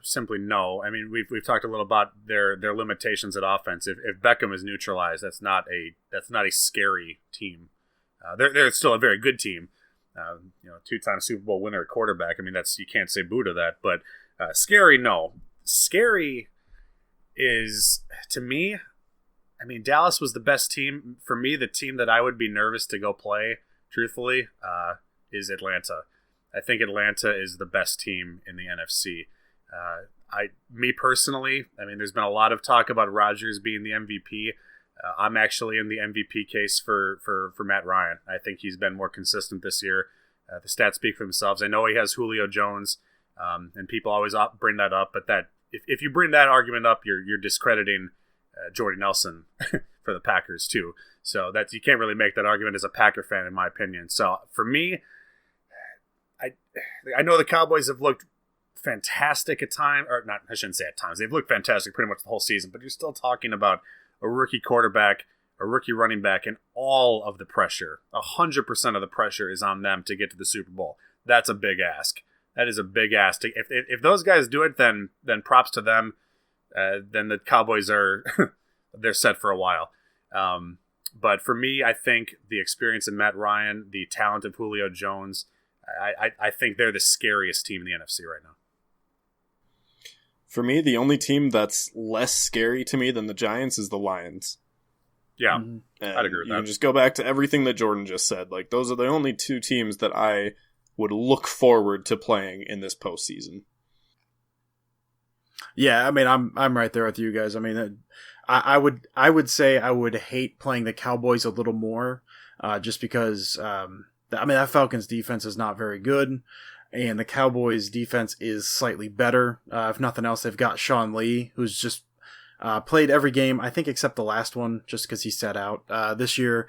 Simply no. I mean, we've talked a little about their limitations at offense. If Beckham is neutralized, that's not a scary team. They're still a very good team. Two-time Super Bowl winner at quarterback. I mean, you can't say boo to that. But scary, no. Scary is, to me, I mean, Dallas was the best team. For me, the team that I would be nervous to go play, truthfully, is Atlanta. I think Atlanta is the best team in the NFC. Me personally, I mean, there's been a lot of talk about Rodgers being the MVP. I'm actually in the MVP case for Matt Ryan. I think he's been more consistent this year. The stats speak for themselves. I know he has Julio Jones, And people always bring that up, but that if you bring that argument up, you're discrediting Jordy Nelson for the Packers too. So that you can't really make that argument as a Packer fan, in my opinion. So for me, I know the Cowboys have looked fantastic at times, or not, I shouldn't say at times. They've looked fantastic pretty much the whole season, but you're still talking about a rookie quarterback, a rookie running back, and all of the pressure, 100% of the pressure is on them to get to the Super Bowl. That's a big ask. That is a big ask. If those guys do it, then props to them. Then the Cowboys are they're set for a while. But for me, I think the experience in Matt Ryan, the talent of Julio Jones, I think they're the scariest team in the NFC right now. For me, the only team that's less scary to me than the Giants is the Lions. Yeah, I'd agree with that. You can just go back to everything that Jordan just said. Like, those are the only two teams that I would look forward to playing in this postseason. Yeah, I mean, I'm right there with you guys. I mean, I would say I would hate playing the Cowboys a little more, just because I mean, that Falcons defense is not very good, and the Cowboys defense is slightly better. If nothing else, they've got Sean Lee, who's just played every game, I think, except the last one, just because he sat out this year.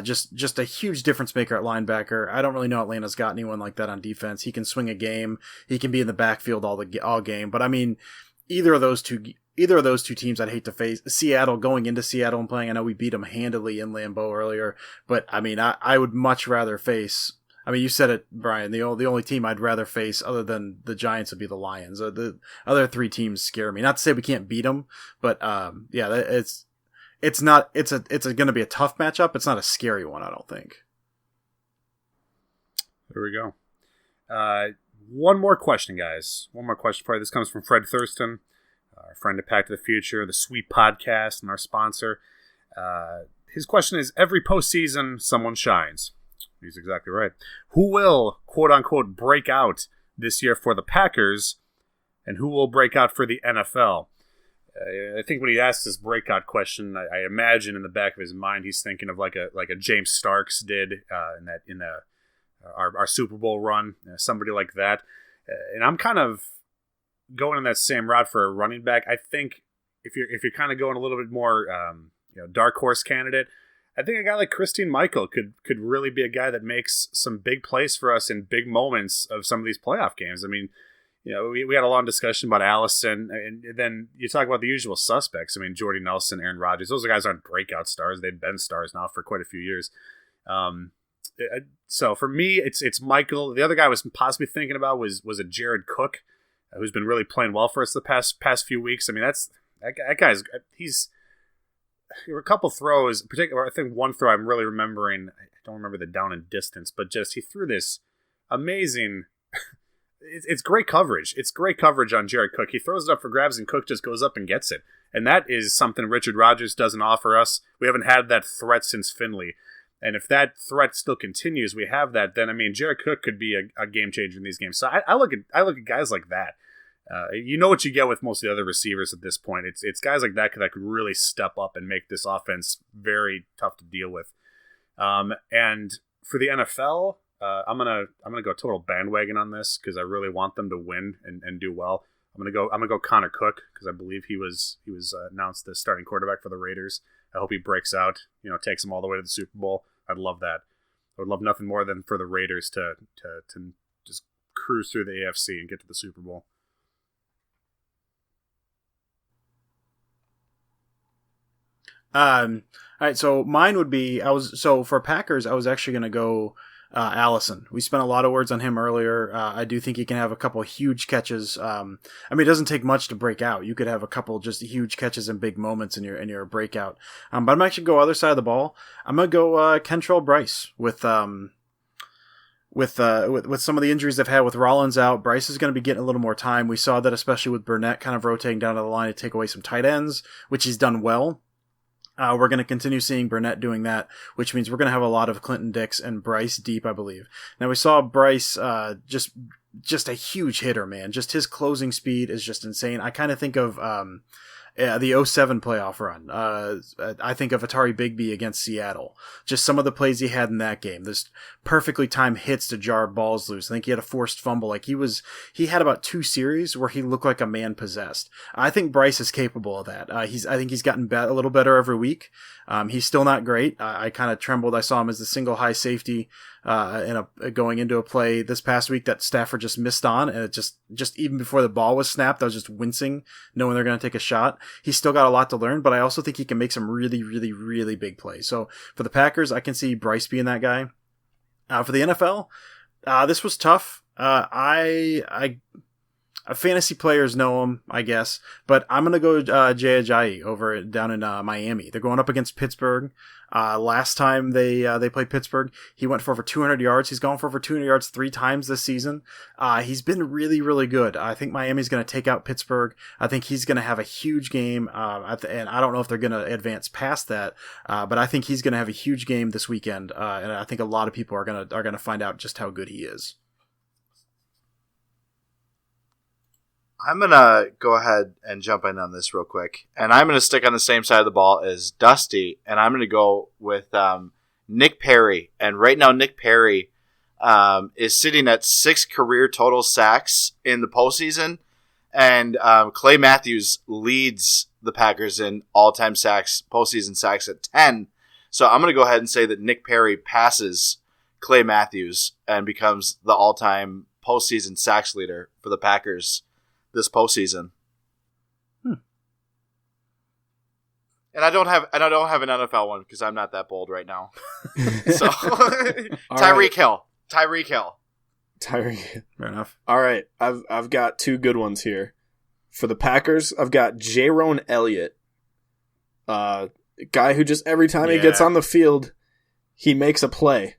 Just a huge difference maker at linebacker. I don't really know Atlanta's got anyone like that on defense. He can swing a game. He can be in the backfield all game. But I mean, either of those two teams I'd hate to face. Seattle, going into Seattle and playing, I know we beat them handily in Lambeau earlier, but I mean, I would much rather face, I mean, you said it, Brian, the only team I'd rather face other than the Giants would be the Lions. The other three teams scare me. Not to say we can't beat them, but yeah, it's going to be a tough matchup. It's not a scary one, I don't think. There we go. One more question, guys. One more question for you. This comes from Fred Thurston, our friend at Pack to the Future, the Sweet Podcast, and our sponsor. His question is, every postseason, someone shines. He's exactly right. Who will, quote-unquote, break out this year for the Packers, and who will break out for the NFL? I think when he asks this breakout question, I imagine in the back of his mind he's thinking of like a James Starks did in our Super Bowl run, somebody like that. And I'm kind of going in that same route for a running back. I think if you're kind of going a little bit more dark horse candidate, I think a guy like Christine Michael could really be a guy that makes some big plays for us in big moments of some of these playoff games. I mean, we had a long discussion about Allison, and then you talk about the usual suspects. I mean, Jordy Nelson, Aaron Rodgers, those guys aren't breakout stars. They've been stars now for quite a few years. So for me, it's Michael. The other guy I was possibly thinking about was a Jared Cook, who's been really playing well for us the past few weeks. I mean, that guy's there were a couple throws, particularly, I think one throw I'm really remembering. I don't remember the down and distance, but just he threw this amazing. It's great coverage. It's great coverage on Jared Cook. He throws it up for grabs, and Cook just goes up and gets it. And that is something Richard Rodgers doesn't offer us. We haven't had that threat since Finley. And if that threat still continues, we have that. Then I mean, Jared Cook could be a game changer in these games. So I look at guys like that. You know what you get with most of the other receivers at this point. It's guys like that could really step up and make this offense very tough to deal with. And for the NFL, I'm gonna go total bandwagon on this because I really want them to win and do well. I'm gonna go Connor Cook because I believe he was announced the starting quarterback for the Raiders. I hope he breaks out, takes them all the way to the Super Bowl. I'd love that. I would love nothing more than for the Raiders to just cruise through the AFC and get to the Super Bowl. All right, so mine would be for Packers, I was actually going to go Allison. We spent a lot of words on him earlier. I do think he can have a couple of huge catches. I mean, it doesn't take much to break out. You could have a couple just huge catches and big moments in your breakout. But I'm actually going to go other side of the ball. I'm going to go Kentrell Bryce with some of the injuries they've had with Rollins out. Bryce is going to be getting a little more time. We saw that especially with Burnett kind of rotating down to the line to take away some tight ends, which he's done well. We're going to continue seeing Burnett doing that, which means we're going to have a lot of Clinton Dix and Bryce deep, I believe. Now, we saw Bryce just a huge hitter, man. Just his closing speed is just insane. I kind of think of Yeah, the '07 playoff run. I think of Atari Bigby against Seattle. Just some of the plays he had in that game. This perfectly timed hits to jar balls loose. I think he had a forced fumble. Like he had about 2 series where he looked like a man possessed. I think Bryce is capable of that. I think he's gotten a little better every week. He's still not great. I kind of trembled. I saw him as the single high safety going into a play this past week that Stafford just missed on, and it just even before the ball was snapped, I was just wincing knowing they're going to take a shot. He's still got a lot to learn, but I also think he can make some really, really, really big plays. So for the Packers, I can see Bryce being that guy. For the NFL, this was tough. Fantasy players know him, I guess, but I'm going to go Jay Ajayi down in Miami. They're going up against Pittsburgh. Last time they played Pittsburgh, he went for over 200 yards. He's gone for over 200 yards 3 times this season. He's been really, really good. I think Miami's going to take out Pittsburgh. I think he's going to have a huge game. And I don't know if they're going to advance past that, but I think he's going to have a huge game this weekend. And I think a lot of people are going to find out just how good he is. I'm going to go ahead and jump in on this real quick. And I'm going to stick on the same side of the ball as Dusty. And I'm going to go with Nick Perry. And right now, Nick Perry is sitting at 6 career total sacks in the postseason. And Clay Matthews leads the Packers in all-time sacks, postseason sacks at 10. So I'm going to go ahead and say that Nick Perry passes Clay Matthews and becomes the all-time postseason sacks leader for the Packers this postseason. And I don't have an NFL one because I'm not that bold right now. So Tyreek Hill. Fair enough. All right, I've got 2 good ones here. For the Packers, I've got Rowan Elliott, guy who just every time he gets on the field, he makes a play.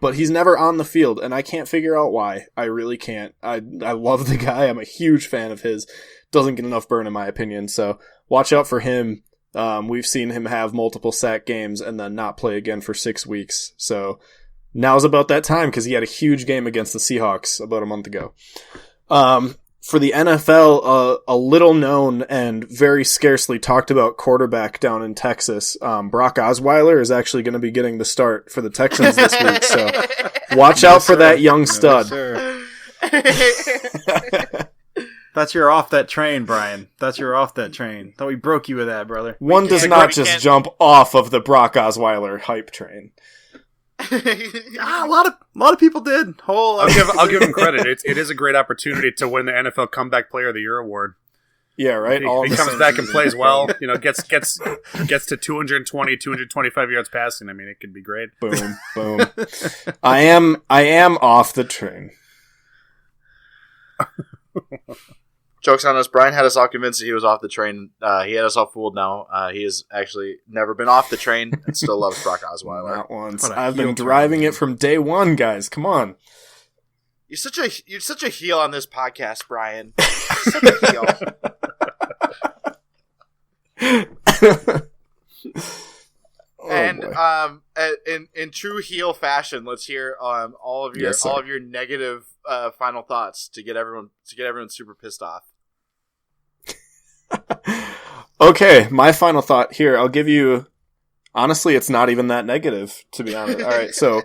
But he's never on the field, and I can't figure out why. I really can't. I love the guy. I'm a huge fan of his. Doesn't get enough burn, in my opinion. So watch out for him. We've seen him have multiple sack games and then not play again for 6 weeks. So now's about that time because he had a huge game against the Seahawks about a month ago. For the NFL, a little known and very scarcely talked about quarterback down in Texas, Brock Osweiler is actually going to be getting the start for the Texans this week. So watch out for that young stud. That's your off that train, Brian. That's your off that train. Thought we broke you with that, brother. One does not just jump off of the Brock Osweiler hype train. A lot of people did. I'll give him credit. It is a great opportunity to win the NFL Comeback Player of the Year award. Yeah, right. He comes back and plays well. Gets to 220, 225 yards passing. I mean, it could be great. Boom, boom. I am off the train. Joke's on us. Brian had us all convinced that he was off the train. He had us all fooled now. He has actually never been off the train and still loves Brock Osweiler. Not once. I've been driving it from day one, guys. Come on. You're such a heel on this podcast, Brian. You're such a heel. In true heel fashion, let's hear all of your negative final thoughts to get everyone super pissed off. Okay, my final thought here. I'll give you. Honestly, it's not even that negative, to be honest. All right, so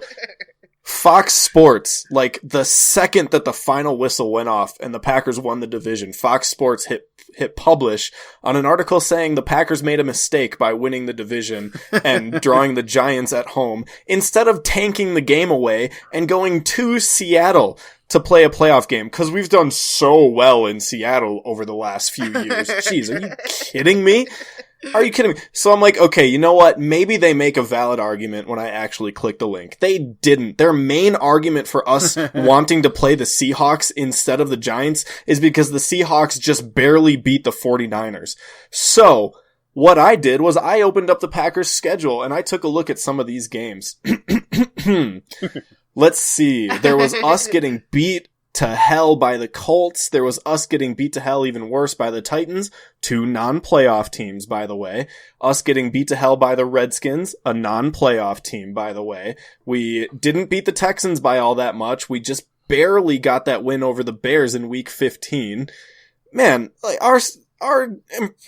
Fox Sports, like the second that the final whistle went off and the Packers won the division, Fox Sports hit publish on an article saying the Packers made a mistake by winning the division and drawing the Giants at home instead of tanking the game away and going to Seattle to play a playoff game, because we've done so well in Seattle over the last few years. Jeez, are you kidding me? Are you kidding me? So I'm like, okay, you know what? Maybe they make a valid argument when I actually click the link. They didn't. Their main argument for us wanting to play the Seahawks instead of the Giants is because the Seahawks just barely beat the 49ers. So what I did was I opened up the Packers schedule and I took a look at some of these games. Let's see. There was us getting beat to hell by the Colts. There was us getting beat to hell even worse by the Titans, 2 non-playoff teams, by the way. Us getting beat to hell by the Redskins, a non-playoff team, by the way. We didn't beat the Texans by all that much. We just barely got that win over the Bears in week 15. Man, like our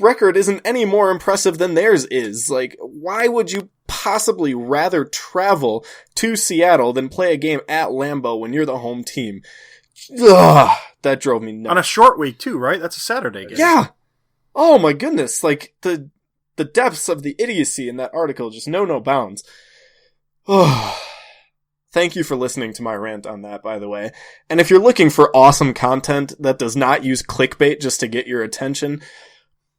record isn't any more impressive than theirs is. Like, why would you possibly rather travel to Seattle than play a game at Lambeau when you're the home team? Ugh, that drove me nuts. On a short week, too, right? That's a Saturday game. Yeah. Oh, my goodness. Like, the depths of the idiocy in that article just know no bounds. Oh. Thank you for listening to my rant on that, by the way. And if you're looking for awesome content that does not use clickbait just to get your attention,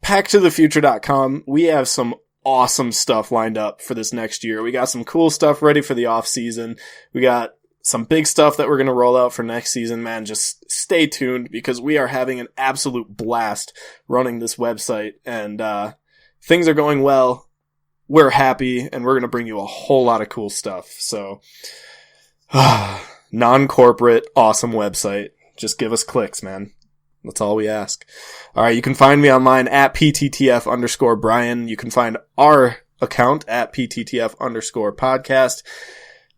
packtothefuture.com, we have some awesome stuff lined up for this next year. We got some cool stuff ready for the off season. We got some big stuff that we're going to roll out for next season, man. Just stay tuned because we are having an absolute blast running this website, and things are going well. We're happy, and we're going to bring you a whole lot of cool stuff. So, non-corporate, awesome website. Just give us clicks, man. That's all we ask. All right, you can find me online at PTTF_Brian. You can find our account at PTTF_podcast.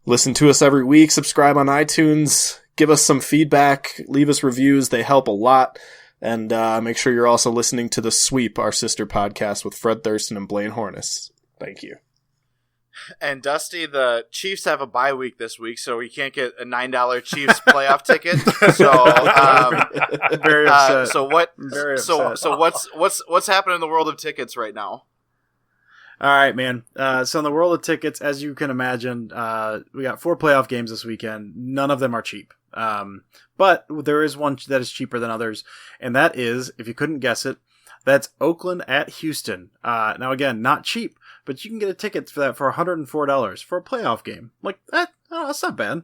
Listen to us every week. Subscribe on iTunes. Give us some feedback. Leave us reviews. They help a lot. And make sure you're also listening to The Sweep, our sister podcast with Fred Thurston and Blaine Hornis. Thank you. And Dusty, the Chiefs have a bye week this week, so we can't get a $9 Chiefs playoff ticket. So, very upset. So what's happening in the world of tickets right now? All right, man. So in the world of tickets, as you can imagine, we got 4 playoff games this weekend. None of them are cheap. But there is one that is cheaper than others, and that is, if you couldn't guess it, that's Oakland at Houston. Now again, not cheap, but you can get a ticket for that for $104 for a playoff game. Like that, that's not bad.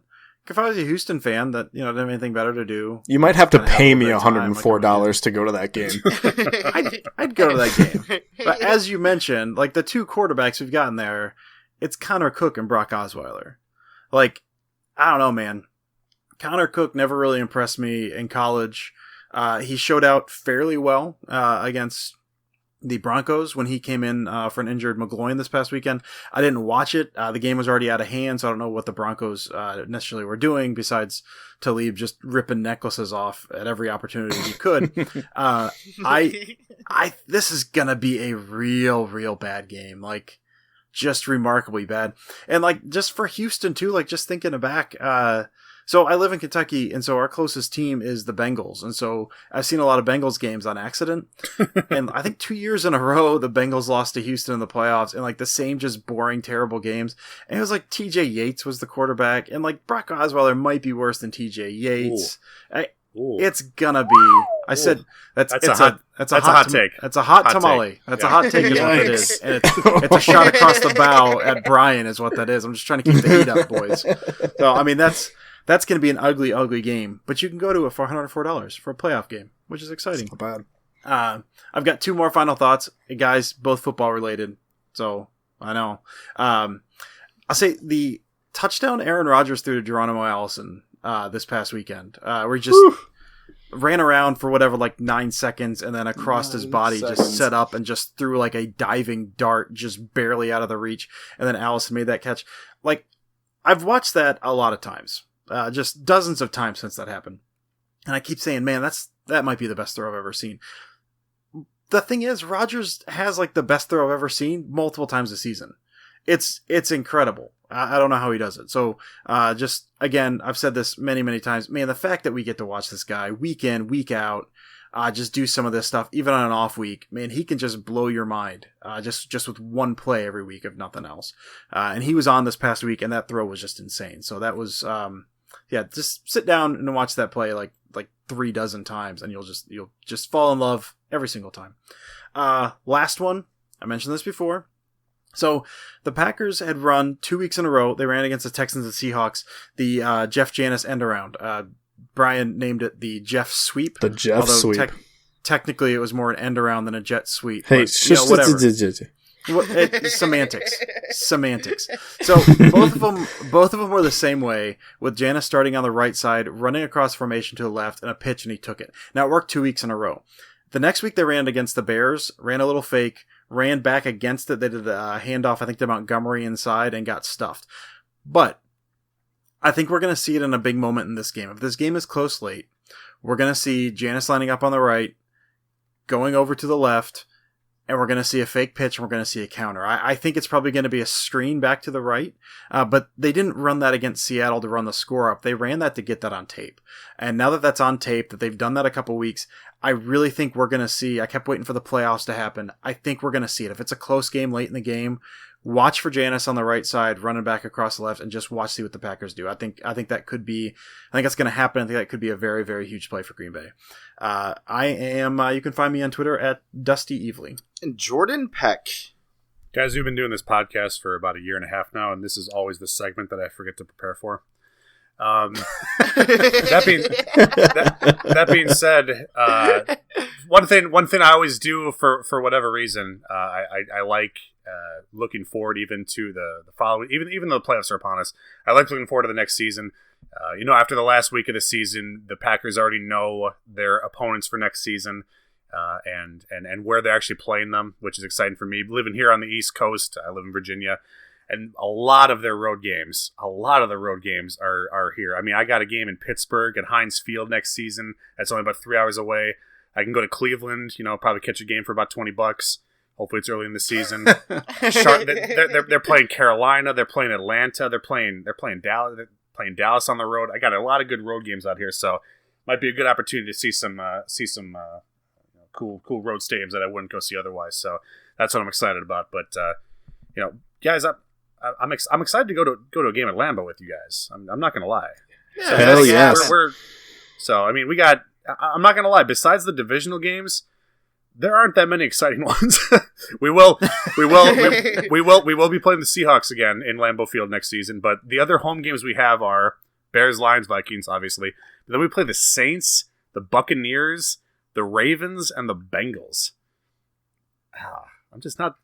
If I was a Houston fan that didn't have anything better to do, you might have to pay me $104 to go to that game. I'd go to that game. But as you mentioned, like the 2 quarterbacks we've gotten there, it's Connor Cook and Brock Osweiler. Like, I don't know, man. Connor Cook never really impressed me in college. He showed out fairly well against the Broncos when he came in for an injured McGloin this past weekend. I didn't watch it. The game was already out of hand, so I don't know what the Broncos necessarily were doing besides Talib just ripping necklaces off at every opportunity he could. This is gonna be a real bad game. Like, just remarkably bad. And like, just for Houston too, like just thinking back, so I live in Kentucky, and so our closest team is the Bengals. And so I've seen a lot of Bengals games on accident. And I think 2 years in a row, the Bengals lost to Houston in the playoffs, and like the same just boring, terrible games. And it was like TJ Yates was the quarterback, and like Brock Osweiler might be worse than TJ Yates. It's gonna be. I said that's a hot take. That's a hot tamale. That's a hot take is what it is. And it's a shot across the bow at Brian is what that is. I'm just trying to keep the heat up, boys. So I mean that's going to be an ugly game, but you can go to it for $104 for a playoff game, which is exciting. It's not bad. I've got 2 more final thoughts, guys, both football related. So I know. I'll say the touchdown Aaron Rodgers threw to Geronimo Allison this past weekend, where he just ran around for whatever, like 9 seconds, and then across his body just set up and just threw like a diving dart just barely out of the reach, and then Allison made that catch. Like, I've watched that a lot of times. Just dozens of times since that happened. And I keep saying, man, that might be the best throw I've ever seen. The thing is, Rodgers has like the best throw I've ever seen multiple times this season. It's incredible. I don't know how he does it. So, just again, I've said this many times, man, the fact that we get to watch this guy week in, week out, just do some of this stuff, even on an off week, man, he can just blow your mind, just with one play every week, if nothing else. And he was on this past week, and that throw was just insane. So that was, just sit down and watch that play like 3 dozen times, and you'll just fall in love every single time. Last one, I mentioned this before. So the Packers had run 2 weeks in a row. They ran against the Texans and Seahawks, the Jeff Janis end around. Brian named it the Jeff sweep. The Jeff sweep. Technically, it was more an end around than a jet sweep. Hey, whatever. Semantics. So both of them were the same way, with Janis starting on the right side, running across formation to the left, and a pitch, and he took it. Now, it worked 2 weeks in a row. The next week, they ran against the Bears, ran a little fake, ran back against it. They did a handoff, I think, to Montgomery inside, and got stuffed. But I think we're going to see it in a big moment in this game. If this game is close late, we're going to see Janis lining up on the right, going over to the left, and we're going to see a fake pitch, and we're going to see a counter. I think it's probably going to be a screen back to the right, but they didn't run that against Seattle to run the score up. They ran that to get that on tape. And now that that's on tape, that they've done that a couple weeks, I really think we're going to see, I kept waiting for the playoffs to happen. I think we're going to see it. If it's a close game late in the game, watch for Janoris on the right side, running back across the left, and just see what the Packers do. I think that could be, I think that's going to happen. I think that could be a very, very huge play for Green Bay. I am, you can find me on Twitter at Dusty Evely. And Jordan Peck. Guys, we've been doing this podcast for about a year and a half now, and this is always the segment that I forget to prepare for. That being said, one thing I always do for whatever reason, I like looking forward even to the following, even though the playoffs are upon us. I like looking forward to the next season. After the last week of the season, the Packers already know their opponents for next season, and where they're actually playing them, which is exciting for me. Living here on the East Coast, I live in Virginia. And a lot of the road games are here. I mean, I got a game in Pittsburgh at Heinz Field next season. That's only about 3 hours away. I can go to Cleveland, probably catch a game for about $20. Hopefully it's early in the season. They're playing Carolina. They're playing Atlanta. They're playing Dallas. They're playing Dallas on the road. I got a lot of good road games out here, so might be a good opportunity to see some cool road stadiums that I wouldn't go see otherwise. So that's what I'm excited about. But guys, I'm excited to go to a game at Lambeau with you guys. I'm not gonna lie. Yeah, so hell yes. So I mean, we got. I'm not gonna lie. Besides the divisional games, there aren't that many exciting ones. we will be playing the Seahawks again in Lambeau Field next season. But the other home games we have are Bears, Lions, Vikings, obviously. But then we play the Saints, the Buccaneers, the Ravens, and the Bengals. I'm just not.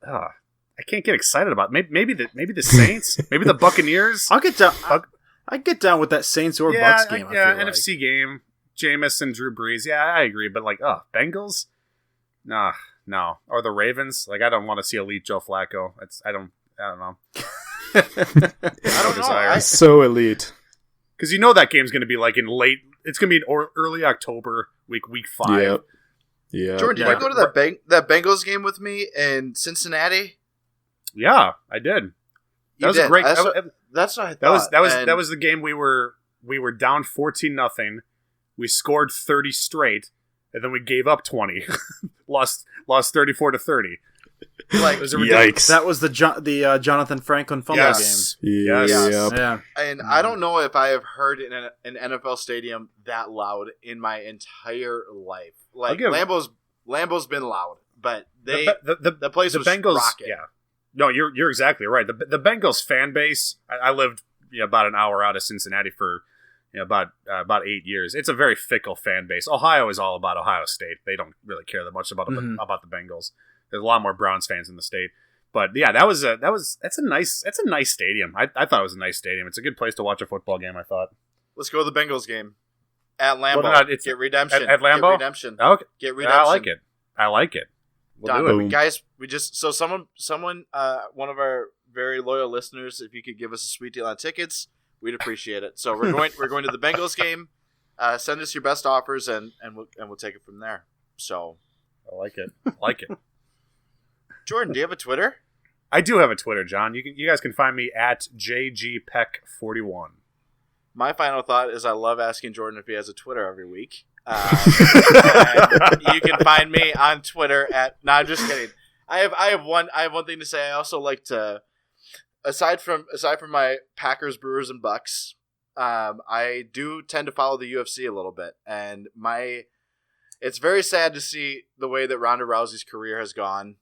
I can't get excited about it. Maybe the Saints, maybe the Buccaneers. I'll get down. I get down with that Saints or Bucks game. I feel NFC game, Jameis and Drew Brees. Yeah, I agree. But Bengals, no. Or the Ravens. I don't want to see elite Joe Flacco. I don't know. I don't know. So elite. Because that game's going to be in late. It's going to be in early October, week 5. Yep. Yeah. Jordan, did you go to that Bengals game with me in Cincinnati? Yeah, I did. That was a great. That's what I thought. That was the game we were down 14-0. We scored 30 straight, and then we gave up 20. lost 34-30. Yikes! That was the Jonathan Franklin fumble game. Yes. Yes. Yeah. And I don't know if I have heard in an NFL stadium that loud in my entire life. Lambeau's been loud, but the place was rocking. Yeah. No, you're exactly right. The Bengals fan base. I lived about an hour out of Cincinnati for about 8 years. It's a very fickle fan base. Ohio is all about Ohio State. They don't really care that much about the Bengals. There's a lot more Browns fans in the state. But yeah, that's a nice stadium. I thought it was a nice stadium. It's a good place to watch a football game, I thought. Let's go to the Bengals game at Lambeau. Get redemption. At Lambeau? Get redemption. Okay. Get redemption. Yeah, I like it. We'll do it. Guys, someone, one of our very loyal listeners, if you could give us a sweet deal on tickets, we'd appreciate it. So we're going to the Bengals game. Send us your best offers, and we'll take it from there. So I like it. Jordan, do you have a Twitter? I do have a Twitter, John. You guys can find me at JGPeck41. My final thought is I love asking Jordan if he has a Twitter every week. You can find me on Twitter at. No, I'm just kidding. I have one thing to say. I also like to, aside from my Packers, Brewers, and Bucks, I do tend to follow the UFC a little bit, and it's very sad to see the way that Ronda Rousey's career has gone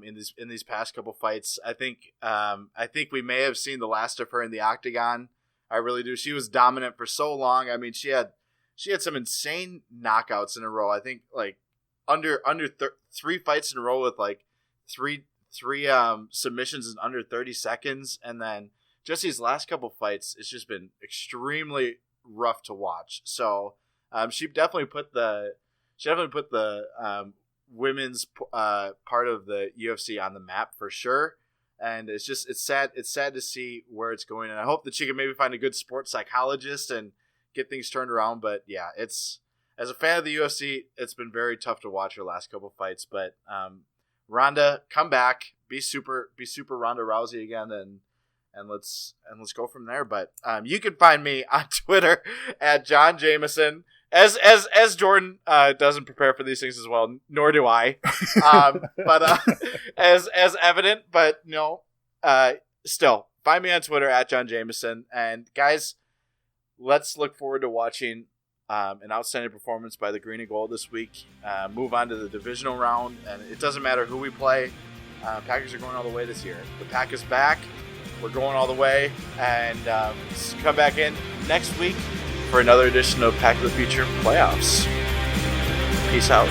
in these past couple fights. I think we may have seen the last of her in the octagon. I really do. She was dominant for so long. I mean, she had some insane knockouts in a row. I think under 3 fights in a row with three submissions in under 30 seconds, and then just these last couple fights, it's just been extremely rough to watch. So she definitely put the women's part of the UFC on the map for sure. And it's sad to see where it's going, and I hope that she can maybe find a good sports psychologist and get things turned around. But yeah, as a fan of the UFC, it's been very tough to watch her last couple fights. But Ronda, come back, be super Ronda Rousey again, and let's go from there. But you can find me on Twitter at John Jameson. As Jordan doesn't prepare for these things as well, nor do I. But as evident, but no, still find me on Twitter at John Jameson. And guys, let's look forward to watching an outstanding performance by the Green and Gold this week. Move on to the divisional round, and it doesn't matter who we play. Packers are going all the way this year. The Pack is back. We're going all the way, and come back in next week for another edition of Pack of the Future Playoffs. Peace out.